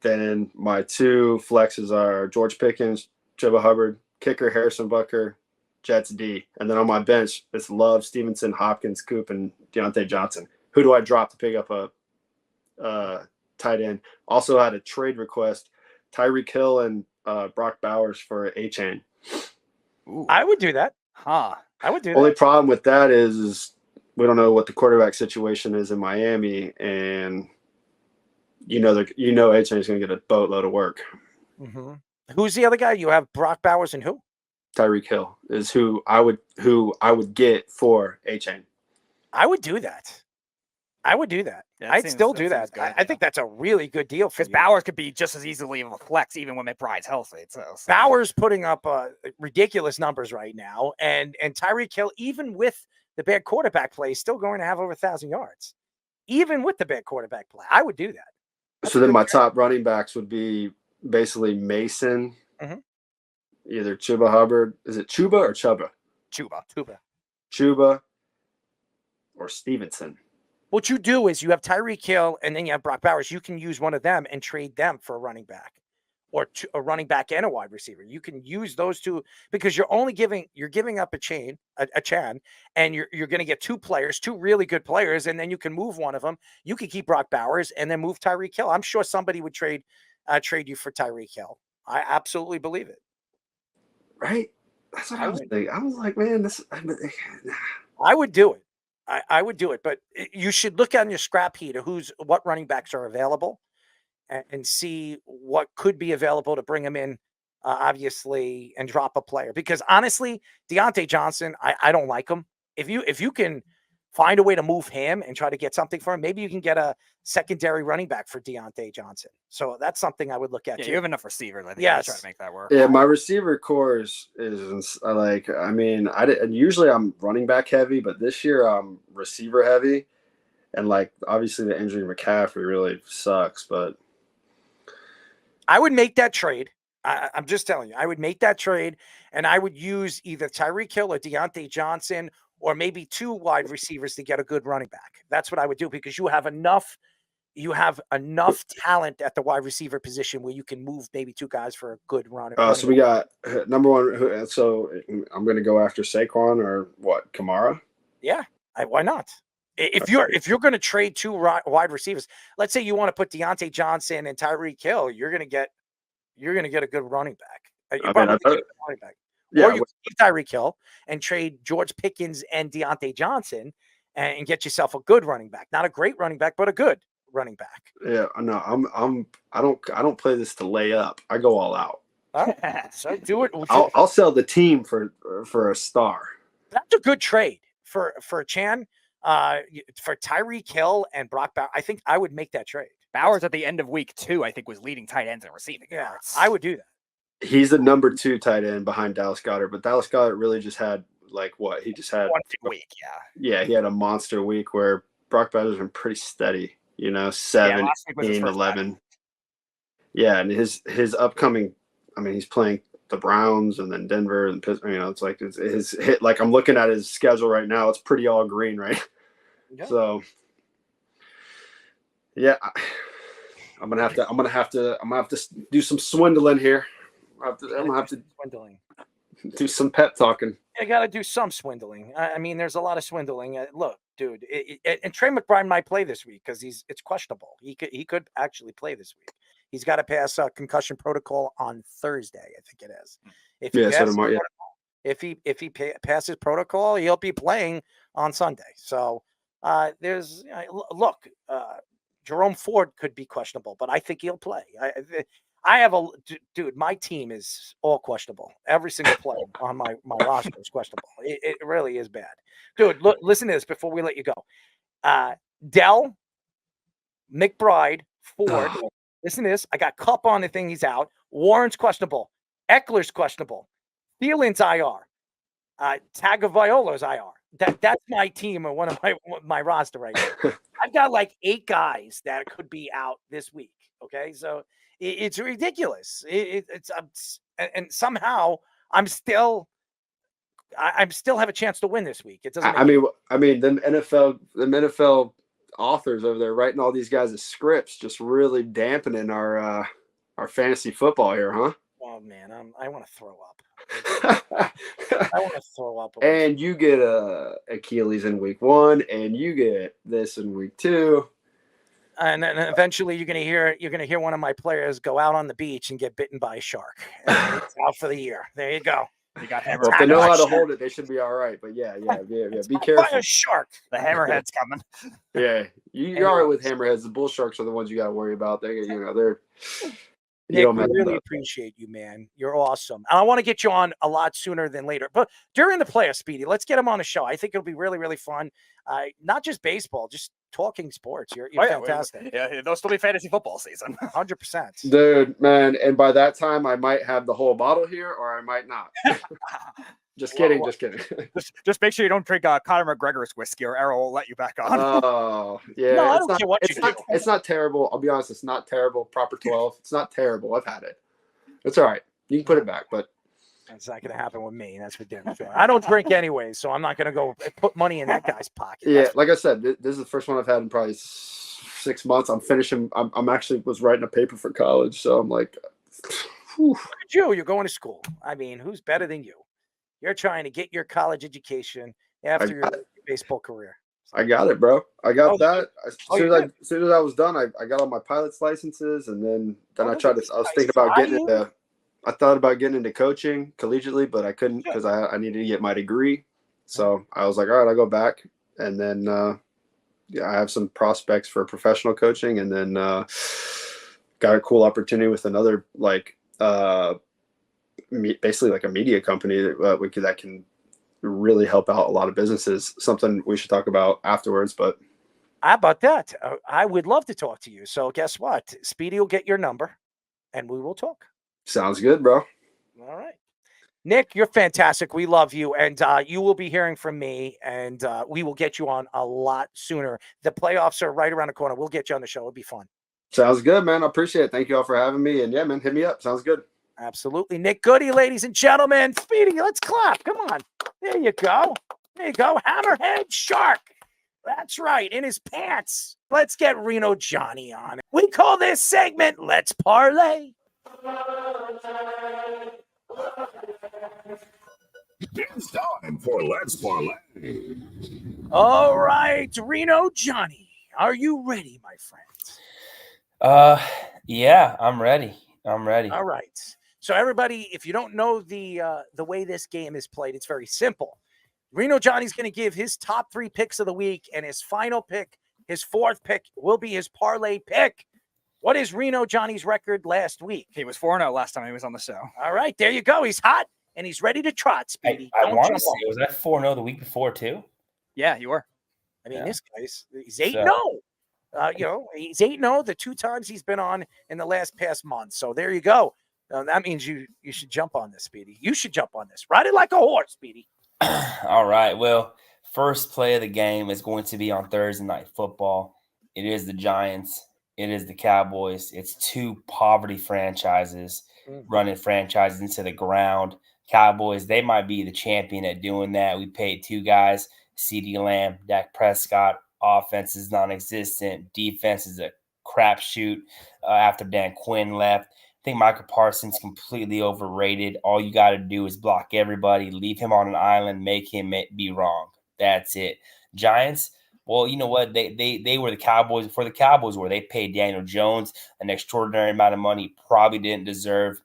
Then my 2 flexes are George Pickens, Chuba Hubbard, kicker Harrison Butker, Jets D. And then on my bench, it's Love, Stevenson, Hopkins, Coop, and Deontay Johnson. Who do I drop to pick up a tight end? Also had a trade request, Tyreek Hill and Brock Bowers for A-Chain. I would do that. Huh. I would do Only that. problem with that is we don't know what the quarterback situation is in Miami, and A-Chain is going to get a boatload of work. Mm-hmm. Who's the other guy? You have Brock Bowers and who? Tyreek Hill is who I would get for A-Chain. I would do that. Yeah, I'd still do that. Good, I think that's a really good deal for because you. Bowers could be just as easily of a flex even when McBride's healthy. So. Bowers putting up ridiculous numbers right now, and Tyreek Hill, even with the bad quarterback play, is still going to have over 1,000 yards. Even with the bad quarterback play, I would do that. That's so then my top running backs would be basically Mason, either Chuba Hubbard. Is it Chuba or Chuba? Chuba or Stevenson. What you do is you have Tyreek Hill and then you have Brock Bowers. You can use one of them and trade them for a running back, or a running back and a wide receiver. You can use those two because you're giving up a Chan, and you're going to get 2 players, 2 really good players, and then you can move one of them. You can keep Brock Bowers and then move Tyreek Hill. I'm sure somebody would trade you for Tyreek Hill. I absolutely believe it. Right? That's what I was thinking. I was like, man, I would do it. I would do it, but you should look on your scrap heap of what running backs are available and see what could be available to bring them in, obviously, and drop a player. Because honestly, Deontay Johnson, I don't like him. If you can find a way to move him and try to get something for him, maybe you can get a secondary running back for Deontay Johnson. So that's something I would look at. Yeah, too. you have enough receivers. I think Yes. try to make that work. Yeah, my receiver core is like, I mean, usually I'm running back heavy, but this year I'm receiver heavy, and like obviously the injury to McCaffrey really sucks, but I would make that trade. I'm just telling you, I would make that trade, and I would use either Tyreek Hill or Deontay Johnson, or maybe 2 wide receivers to get a good running back. That's what I would do, because you have enough talent at the wide receiver position where you can move maybe 2 guys for a good runner. So we got number 1. So I'm going to go after Saquon or what? Kamara? Yeah, why not? If you're going to trade 2 wide receivers, let's say you want to put Deontay Johnson and Tyreek Hill, you're going to get a good running back. Running back. Yeah, or you keep Tyreek Hill and trade George Pickens and Deontay Johnson and get yourself a good running back. Not a great running back, but a good running back. Yeah, no, I don't play this to lay up. I go all out. All right, so do it. I'll sell the team for a star. That's a good trade for Chan, for Tyreek Hill and Brock Bowers. I think I would make that trade. Bowers at the end of week 2, I think, was leading tight ends and receiving. Yeah, I would do that. He's the number 2 tight end behind Dallas Goedert, but Dallas Goedert really just had he just had 1 week, yeah, he had a monster week where Brock Bowers has been pretty steady, 7, 11. Yeah, and his upcoming, I mean, he's playing the Browns and then Denver and Pittsburgh. It's like his hit. Like I'm looking at his schedule right now, it's pretty all green, right? Yeah. So yeah, I'm gonna have to do some swindling here. I'm gonna have to swindling. Do some pep talking. You got to do some swindling. I mean, there's a lot of swindling. Look, dude, and Trey McBride might play this week because it's questionable. He could actually play this week. He's got to pass concussion protocol on Thursday, I think it is. If he passes protocol, he'll be playing on Sunday. So Jerome Ford could be questionable, but I think he'll play. I have dude. My team is all questionable. Every single player on my roster is questionable. It really is bad, dude. Look, listen to this before we let you go. Dell, McBride, Ford. Listen to this. I got Cup on the thing. He's out. Warren's questionable. Eckler's questionable. Thielen's IR. Tagovailoa's IR. That's my team or one of my roster right now. I've got like 8 guys that could be out this week. Okay, so it's ridiculous. And somehow I'm still have a chance to win this week. It doesn't. I mean, them NFL authors over there writing all these guys' scripts, just really dampening our fantasy football here, huh? Oh man, I want to throw up. I want to throw up. And you get Achilles in week 1, and you get this in week 2. And then eventually you're gonna hear one of my players go out on the beach and get bitten by a shark. And it's out for the year. There you go. You got hammerhead. Well, if they know how to hold it, they should be all right. But yeah. Be careful. By a shark. The hammerhead's coming. Yeah, you're all right with hammerheads. The bull sharks are the ones you got to worry about. They're. Nick, we really appreciate you, man. You're awesome. And I want to get you on a lot sooner than later. But during the playoff, Speedy, let's get him on the show. I think it'll be really, really fun. Not just baseball, just talking sports. You're fantastic. Yeah, there'll still be fantasy football season. 100%. Dude, man. And by that time, I might have the whole bottle here, or I might not. Just kidding. Just make sure you don't drink Conor McGregor's whiskey, or Errol will let you back on. Oh, yeah. No, I don't care what you do. It's not terrible. I'll be honest. It's not terrible. Proper 12. It's not terrible. I've had it. It's all right. You can put it back, but that's not going to happen with me. That's for damn sure. I don't drink anyway, so I'm not going to go put money in that guy's pocket. Yeah, like I said, this is the first one I've had in probably 6 months. I'm finishing. I'm actually was writing a paper for college, so I'm like, look at you. You're going to school. I mean, who's better than you? You're trying to get your college education after your baseball career. I got it, bro. I got that. As soon as I was done, I got all my pilot's licenses, and then I was thinking about getting into. I thought about getting into coaching collegiately, but I couldn't because I needed to get my degree. So I was like, all right, I'll go back, and then I have some prospects for professional coaching, and then got a cool opportunity with another basically like a media company that can really help out a lot of businesses. Something we should talk about afterwards. But how about that? I would love to talk to you. So guess what? Speedy will get your number, and we will talk. Sounds good, bro. All right. Nick, you're fantastic. We love you, and you will be hearing from me, and we will get you on a lot sooner. The playoffs are right around the corner. We'll get you on the show. It'll be fun. Sounds good, man. I appreciate it. Thank you all for having me. And yeah, man, hit me up. Sounds good. Absolutely. Nick Goody, ladies and gentlemen. Speedy, let's clap. Come on. There you go. There you go. Hammerhead Shark. That's right. In his pants. Let's get Reno Johnny on. We call this segment Let's Parlay. It's time for Let's Parlay. All right, Reno Johnny. Are you ready, my friend? Yeah, I'm ready. All right. So everybody, if you don't know the way this game is played, it's very simple. Reno Johnny's going to give his top 3 picks of the week, and his final pick, his 4th pick, will be his parlay pick. What is Reno Johnny's record last week? He was 4-0 last time he was on the show. All right, there you go. He's hot, and he's ready to trot, Speedy. I want to say, was that 4-0 the week before, too? Yeah, you were. I mean, this guy's he's 8-0. He's 8-0 the 2 times he's been on in the past month. So there you go. That means you should jump on this, Speedy. You should jump on this. Ride it like a horse, Speedy. All right. Well, first play of the game is going to be on Thursday Night Football. It is the Giants. It is the Cowboys. It's 2 poverty franchises running franchises into the ground. Cowboys, they might be the champion at doing that. We paid 2 guys, CeeDee Lamb, Dak Prescott. Offense is non-existent. Defense is a crapshoot after Dan Quinn left. I think Micah Parsons completely overrated. All you got to do is block everybody, leave him on an island, make him be wrong. That's it. Giants, well, you know what? They were the Cowboys before the Cowboys were. They paid Daniel Jones an extraordinary amount of money, probably didn't deserve.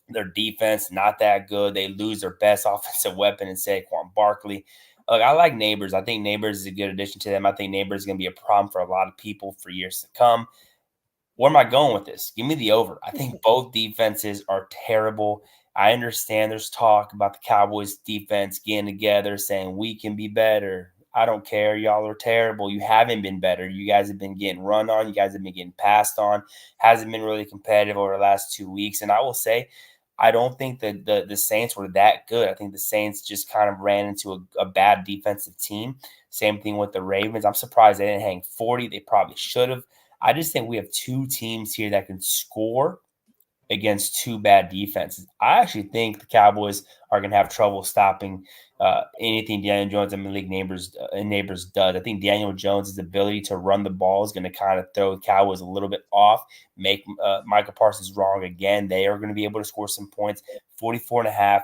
Their defense, not that good. They lose their best offensive weapon in Saquon Barkley. Look, I like Neighbors. I think Neighbors is a good addition to them. I think Neighbors is going to be a problem for a lot of people for years to come. Where am I going with this? Give me the over. I think both defenses are terrible. I understand there's talk about the Cowboys defense getting together saying we can be better. I don't care. Y'all are terrible. You haven't been better. You guys have been getting run on. You guys have been getting passed on. Hasn't been really competitive over the last 2 weeks. And I will say, I don't think that the Saints were that good. I think the Saints just kind of ran into a bad defensive team. Same thing with the Ravens. I'm surprised they didn't hang 40. They probably should have. I just think we have two teams here that can score against two bad defenses. I actually think the Cowboys are going to have trouble stopping anything Daniel Jones and Malik Neighbors does. I think Daniel Jones' ability to run the ball is going to kind of throw the Cowboys a little bit off, make Micah Parsons wrong again. They are going to be able to score some points. 44.5,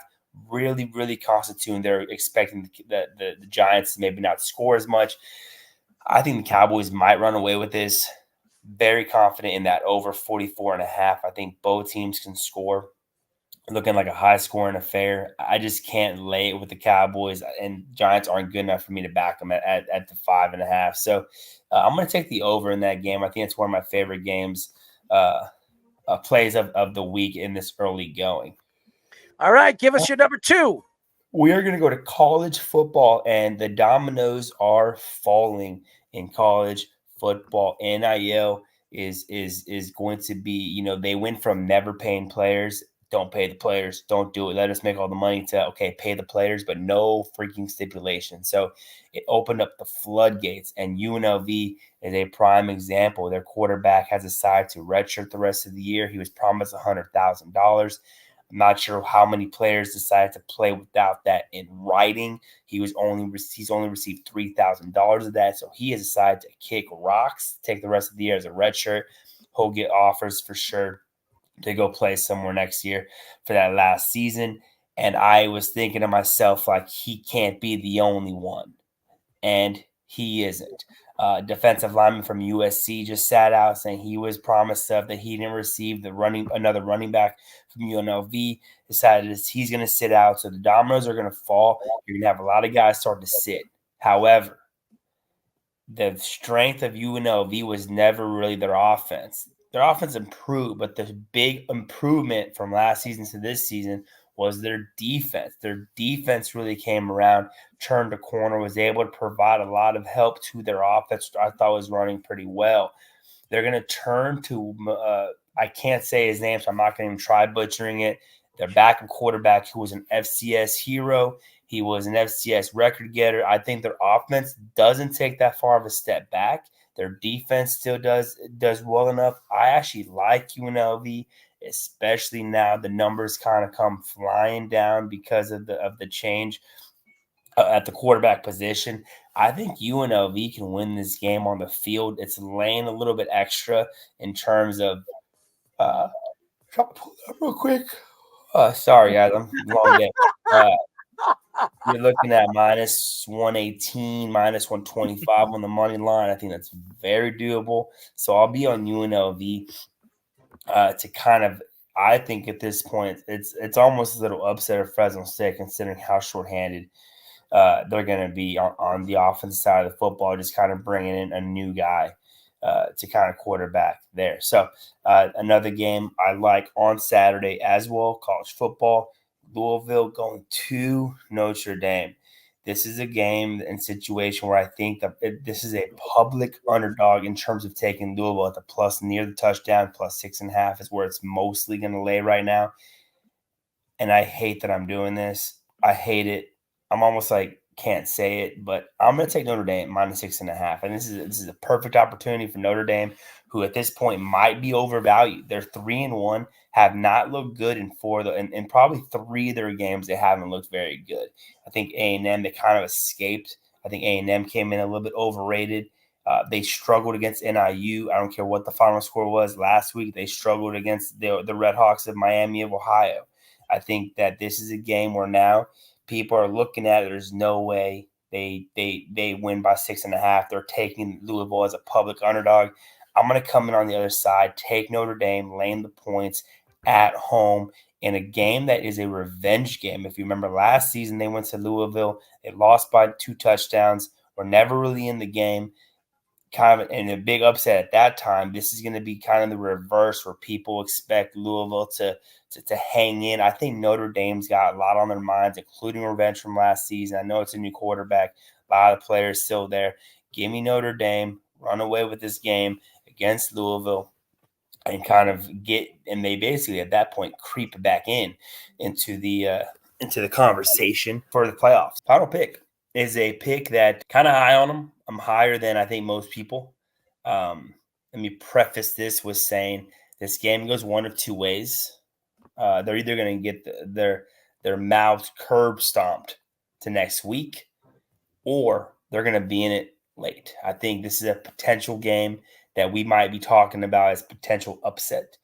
really, really constituting. They're expecting the Giants to maybe not score as much. I think the Cowboys might run away with this. Very confident in that over 44.5. I think both teams can score. Looking like a high-scoring affair. I just can't lay it with the Cowboys, and Giants aren't good enough for me to back them at the 5.5. So I'm going to take the over in that game. I think it's one of my favorite games, plays of the week in this early going. All right, give us your number 2. We are going to go to college football, and the dominoes are falling in college football. NIL is going to be, they went from never paying players, don't pay the players, don't do it, let us make all the money, to, okay, pay the players, but no freaking stipulation. So it opened up the floodgates, and UNLV is a prime example. Their quarterback has decided to redshirt the rest of the year. He was promised $100,000. I'm not sure how many players decided to play without that in writing. He's only received $3,000 of that, so he has decided to kick rocks, take the rest of the year as a redshirt. He'll get offers for sure to go play somewhere next year for that last season. And I was thinking to myself, like, he can't be the only one, and he isn't. Defensive lineman from USC just sat out saying he was promised stuff that he didn't receive. Another running back from UNLV decided he's going to sit out. So the dominoes are going to fall. You're going to have a lot of guys start to sit. However, the strength of UNLV was never really their offense. Their offense improved, but the big improvement from last season to this season was their defense. Their defense really came around, turned a corner, was able to provide a lot of help to their offense, which I thought was running pretty well. They're going to turn to, I can't say his name, so I'm not going to even try butchering it. Their backup quarterback, who was an FCS hero. He was an FCS record getter. I think their offense doesn't take that far of a step back. Their defense still does well enough. I actually like UNLV, especially now the numbers kind of come flying down because of the change at the quarterback position. I think UNLV can win this game on the field. It's laying a little bit extra in terms of try to pull that real quick. Sorry, guys, I'm long day. You're looking at minus 118, minus 125 on the money line. I think that's very doable. So I'll be on UNLV to kind of, I think at this point, it's almost a little upset of Fresno State considering how shorthanded they're going to be on the offensive side of the football, just kind of bringing in a new guy to kind of quarterback there. So another game I like on Saturday as well, college football. Louisville going to Notre Dame. This is a game and situation where I think that this is a public underdog in terms of taking Louisville at the plus near the touchdown, plus 6.5 is where it's mostly going to lay right now. And I hate that I'm doing this. I hate it. I'm almost like can't say it, but I'm going to take Notre Dame minus 6.5. And this is a perfect opportunity for Notre Dame, who at this point might be overvalued. They're 3-1, have not looked good in probably 3 of their games. They haven't looked very good. I think A&M, they kind of escaped. I think A&M came in a little bit overrated. They struggled against NIU. I don't care what the final score was last week. They struggled against the Red Hawks of Miami of Ohio. I think that this is a game where now people are looking at it. There's no way they win by 6.5. They're taking Louisville as a public underdog. I'm going to come in on the other side, take Notre Dame, laying the points at home in a game that is a revenge game. If you remember last season, they went to Louisville. They lost by 2 touchdowns. Were never really in the game. Kind of in a big upset at that time. This is going to be kind of the reverse where people expect Louisville to hang in. I think Notre Dame's got a lot on their minds, including revenge from last season. I know it's a new quarterback. A lot of players still there. Give me Notre Dame. Run away with this game against Louisville. and kind of and they basically at that point creep back into the conversation for the playoffs. Final pick is a pick that kind of high on them. I'm higher than I think most people. Let me preface this with saying this game goes one of two ways. They're either going to get their mouths curb stomped to next week, or they're going to be in it late. I think this is a potential game that we might be talking about as potential upset.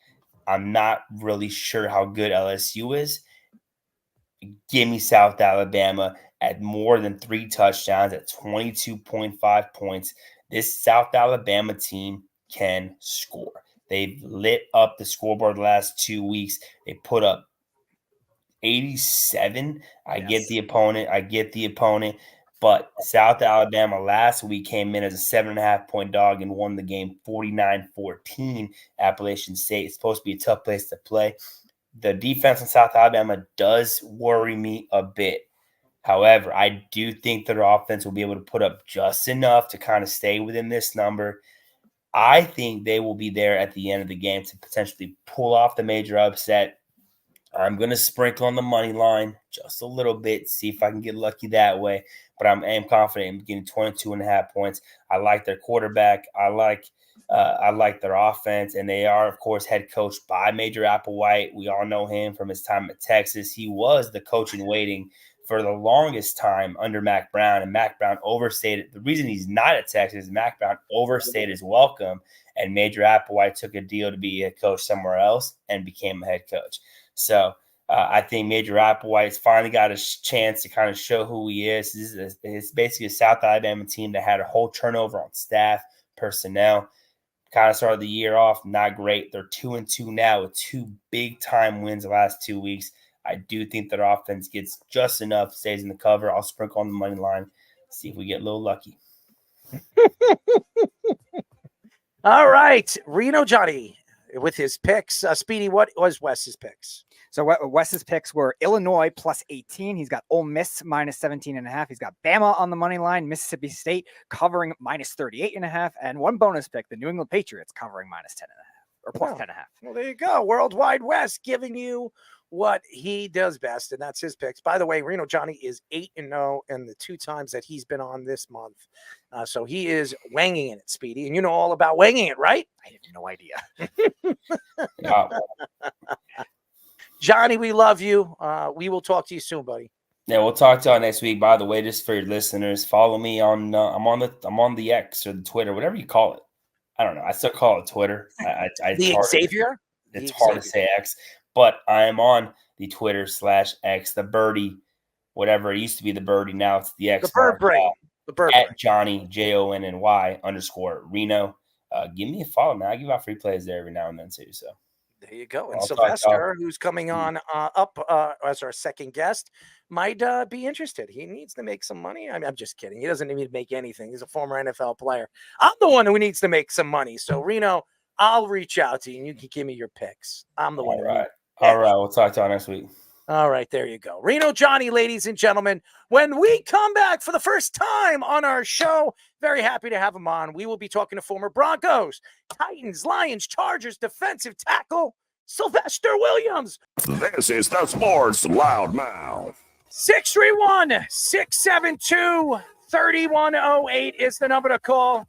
I'm not really sure how good LSU is. Give me South Alabama at more than 3 touchdowns at 22.5 points. This South Alabama team can score. They've lit up the scoreboard the last 2 weeks. They put up 87. I get the opponent. But South Alabama last week came in as a 7.5-point dog and won the game 49-14. Appalachian State. It's supposed to be a tough place to play. The defense in South Alabama does worry me a bit. However, I do think their offense will be able to put up just enough to kind of stay within this number. I think they will be there at the end of the game to potentially pull off the major upset. I'm going to sprinkle on the money line just a little bit, see if I can get lucky that way. But I am confident in getting 22.5 points. I like their quarterback. I like their offense, and they are, of course, head coached by Major Applewhite. We all know him from his time at Texas. He was the coach in waiting for the longest time under Mac Brown, and Mac Brown overstayed. The reason he's not at Texas, Mac Brown overstayed his welcome, and Major Applewhite took a deal to be a coach somewhere else and became a head coach. So I think Major Applewhite's finally got a chance to kind of show who he is. It's basically a South Alabama team that had a whole turnover on staff, personnel. Kind of started the year off not great. They're 2-2 now with 2 big-time wins the last 2 weeks. I do think their offense gets just enough, stays in the cover. I'll sprinkle on the money line, see if we get a little lucky. All right, Reno Johnny with his picks. Speedy, what was Wes's picks? So Wes's picks were Illinois plus 18. He's got Ole Miss minus 17.5. He's got Bama on the money line, Mississippi State covering minus 38.5, and one bonus pick, the New England Patriots covering minus 10.5 or plus 10.5. Well, there you go. Worldwide West giving you what he does best, and that's his picks. By the way, Reno Johnny is 8-0 in the 2 times that he's been on this month. So he is wanging it, Speedy. And you know all about wanging it, right? I have no idea. Johnny, we love you. We will talk to you soon, buddy. Yeah, we'll talk to y'all next week. By the way, just for your listeners, follow me on I'm on the X or the Twitter, whatever you call it. I don't know. I still call it Twitter. Xavier? It's hard to say X, but I am on the Twitter /X, the birdie, whatever. It used to be the birdie. Now it's the X. The bird brain. The bird brain. At Johnny, JONNY_Reno. Give me a follow, man. I give out free plays there every now and then too. So there you go. And Sylvester, who's coming on up as our second guest, might be interested. He needs to make some money. I mean, I'm just kidding. He doesn't need to make anything. He's a former NFL player. I'm the one who needs to make some money. So Reno, I'll reach out to you and you can give me your picks. I'm the one. All right. We'll talk to y'all next week. All right, there you go. Reno Johnny, ladies and gentlemen. When we come back for the first time on our show, very happy to have him on. We will be talking to former Broncos, Titans, Lions, Chargers defensive tackle, Sylvester Williams. This is the Sports Loudmouth. 631-672-3108 is the number to call.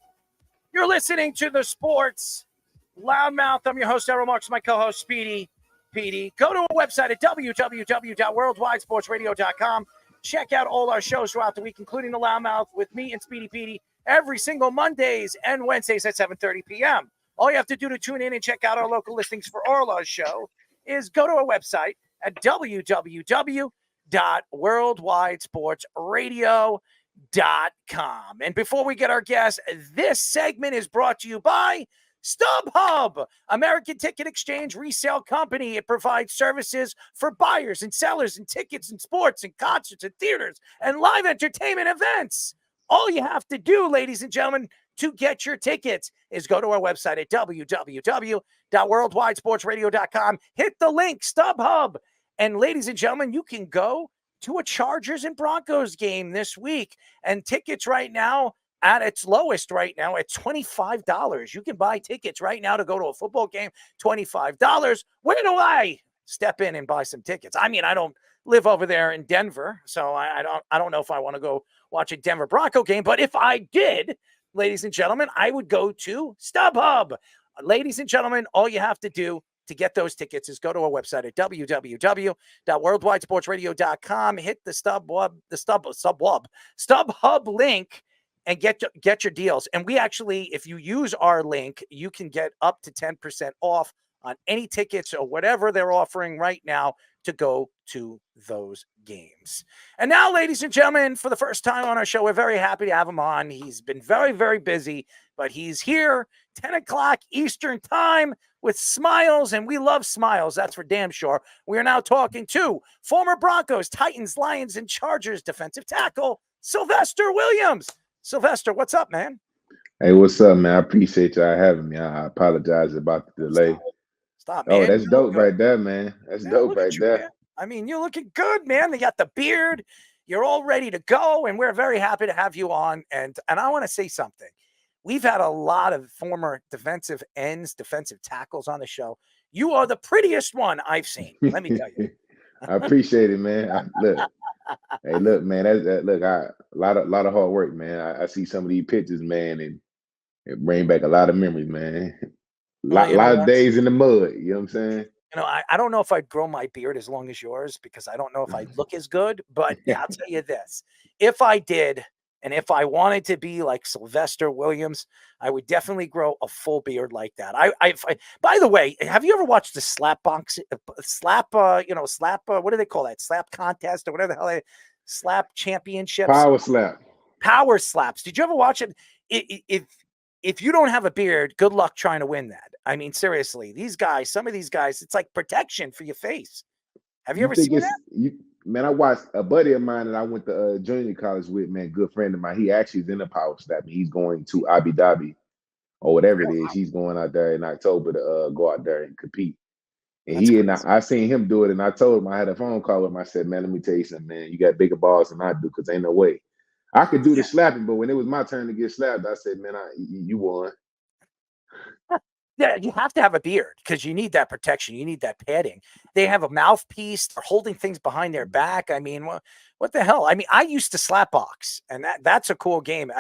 You're listening to the Sports Loudmouth. I'm your host, Errol Marks, my co-host, Speedy PD. Go to our website at www.worldwidesportsradio.com. Check out all our shows throughout the week, including the Loudmouth with me and Speedy PD every single Mondays and Wednesdays at 7:30 p.m. All you have to do to tune in and check out our local listings for all our show is go to our website at www.worldwidesportsradio.com. And before we get our guest, this segment is brought to you by StubHub, American Ticket Exchange Resale Company. It provides services for buyers and sellers and tickets and sports and concerts and theaters and live entertainment events. All you have to do, ladies and gentlemen, to get your tickets is go to our website at www.worldwidesportsradio.com. Hit the link, StubHub. And ladies and gentlemen, you can go to a Chargers and Broncos game this week. And tickets right now, at its lowest right now at $25. You can buy tickets right now to go to a football game, $25. Where do I step in and buy some tickets? I mean, I don't live over there in Denver, so I don't know if I want to go watch a Denver Bronco game, but if I did, ladies and gentlemen, I would go to StubHub. Ladies and gentlemen, all you have to do to get those tickets is go to our website at www.worldwidesportsradio.com, hit the StubHub link, and get your deals. And we actually, if you use our link, you can get up to 10% off on any tickets or whatever they're offering right now to go to those games. And now, ladies and gentlemen, for the first time on our show, we're very happy to have him on. He's been very, very busy, but he's here 10 o'clock Eastern time with smiles, and we love smiles. That's for damn sure. We are now talking to former Broncos, Titans, Lions, and Chargers defensive tackle, Sylvester Williams. Sylvester, what's up, man? Hey, what's up, man? I appreciate y'all having me. I apologize about the delay. Stop, man. Oh, that's dope right there, man. That's dope right there. Man. I mean, you're looking good, man. They got the beard. You're all ready to go, and we're very happy to have you on. And I want to say something. We've had a lot of former defensive ends, defensive tackles on the show. You are the prettiest one I've seen. Let me tell you. I appreciate it, man. Look, man. Look, a lot of hard work, man. I see some of these pictures, man, and it bring back a lot of memories, man. Lot of days in the mud. You know what I'm saying? You know, I don't know if I'd grow my beard as long as yours because I don't know if I look as good. But yeah, I'll tell you this: if I did, and if I wanted to be like Sylvester Williams, I would definitely grow a full beard like that. By the way, have you ever watched the slap what do they call that? Slap contest or whatever the hell slap championships? Power slaps. Did you ever watch it? If you don't have a beard, good luck trying to win that. I mean, seriously, some of these guys, it's like protection for your face. Have you ever seen that? Man, I watched a buddy of mine that I went to junior college with, man, good friend of mine. He actually is in the power slap. He's going to Abu Dhabi or whatever it is. He's going out there in October to go out there and compete. And I seen him do it, and I told him, I had a phone call with him. I said, man, let me tell you something, man. You got bigger balls than I do because ain't no way. I could do the slapping, but when it was my turn to get slapped, I said, man, you won. Yeah, you have to have a beard because you need that protection. You need that padding. They have a mouthpiece. They're holding things behind their back. I mean, what the hell? I mean, I used to slap box, and that's a cool game.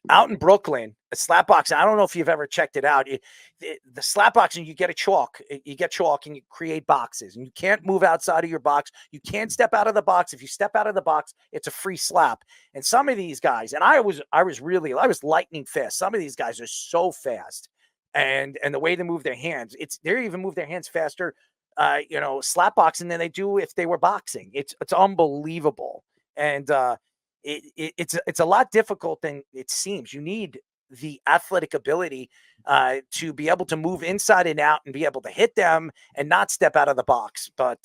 Out in Brooklyn, a slap box. I don't know if you've ever checked it out. The slap boxing, you get chalk and you create boxes, and you can't move outside of your box. You can't step out of the box. If you step out of the box, it's a free slap. And some of these guys, and I was lightning fast. Some of these guys are so fast. And the way they move their hands, they even move their hands faster, slap boxing than they do if they were boxing. It's unbelievable. And it's a lot difficult than it seems. You need the athletic ability to be able to move inside and out and be able to hit them and not step out of the box. But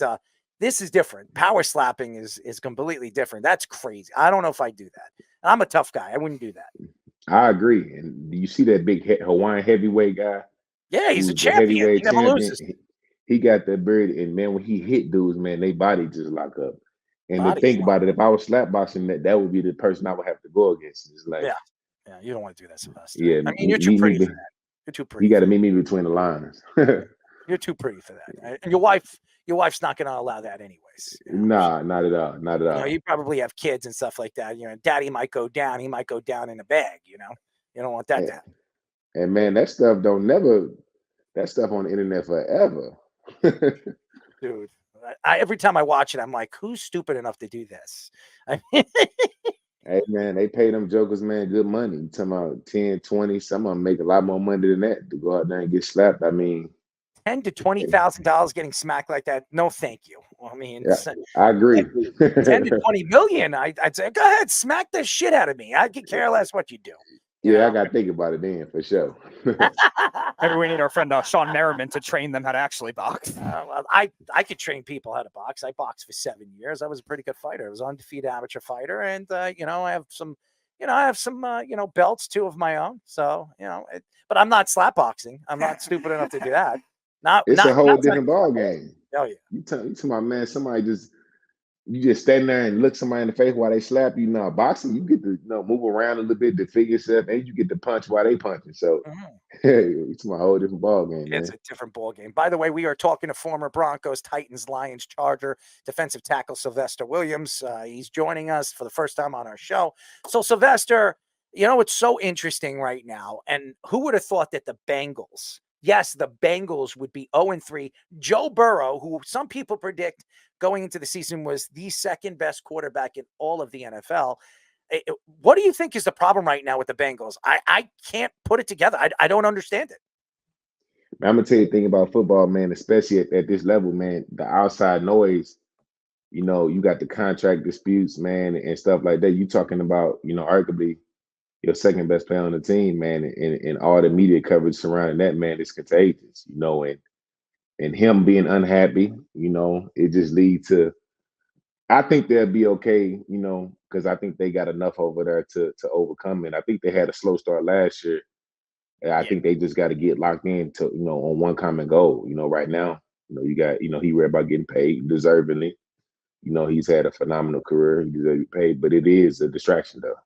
this is different. Power slapping is completely different. That's crazy. I don't know if I do that. I'm a tough guy. I wouldn't do that. I agree. And do you see that big Hawaiian heavyweight guy? Yeah, he's a champion. He never loses. He got that beard, and man, when he hit dudes, man, they body just lock up. And to think about it, if I was slap boxing, that would be the person I would have to go against. It's like, yeah, you don't want to do that, Sylvester. Yeah, I mean, you're too pretty for that. You're too pretty. You got to meet me between the lines. You're too pretty for that. And your wife's not going to allow that anyways. Nah, not at all. Not at all. You probably have kids and stuff like that. Daddy might go down. He might go down in a bag. You don't want that to happen. And man, that stuff on the internet forever. Dude, every time I watch it, I'm like, who's stupid enough to do this? Hey man, they pay them jokers, man, good money. You talking about 10, 20, some of them make a lot more money than that to go out there and get slapped. I mean, $10,000 to $20,000 getting smacked like that. No, thank you. I mean, I agree. 10 to 20 million. I'd say, go ahead, smack the shit out of me. I could care less what you do. I got to think about it then for sure. Maybe we need our friend Sean Merriman to train them how to actually box. Well, I could train people how to box. I boxed for 7 years. I was a pretty good fighter. I was an undefeated amateur fighter, and I have some belts too of my own. So but I'm not slap boxing. I'm not stupid enough to do that. It's a whole different ball game. Oh yeah. You talking about, man, somebody just you just stand there and look somebody in the face while they slap you. Now, boxing, you get to move around a little bit to figure yourself, and you get to punch while they punching. So it's my whole different ball game, man. It's a different ball game. By the way, we are talking to former Broncos, Titans, Lions, Charger defensive tackle Sylvester Williams. He's joining us for the first time on our show. So, Sylvester, it's so interesting right now. And who would have thought that the Bengals, yes, the Bengals would be 0-3. Joe Burrow, who some people predict going into the season was the second best quarterback in all of the NFL. What do you think is the problem right now with the Bengals? I can't put it together. I don't understand it. I'm gonna tell you the thing about football, man, especially at this level, man, the outside noise, you got the contract disputes, man, and stuff like that. You talking about, arguably your second best player on the team, man, and all the media coverage surrounding that, man, is contagious, and him being unhappy, it just leads to, I think they'll be okay, because I think they got enough over there to overcome it. I think they had a slow start last year. I think they just got to get locked in to, on one common goal. Right now, you got, he read about getting paid deservingly. He's had a phenomenal career. He deserves to be paid, but it is a distraction though.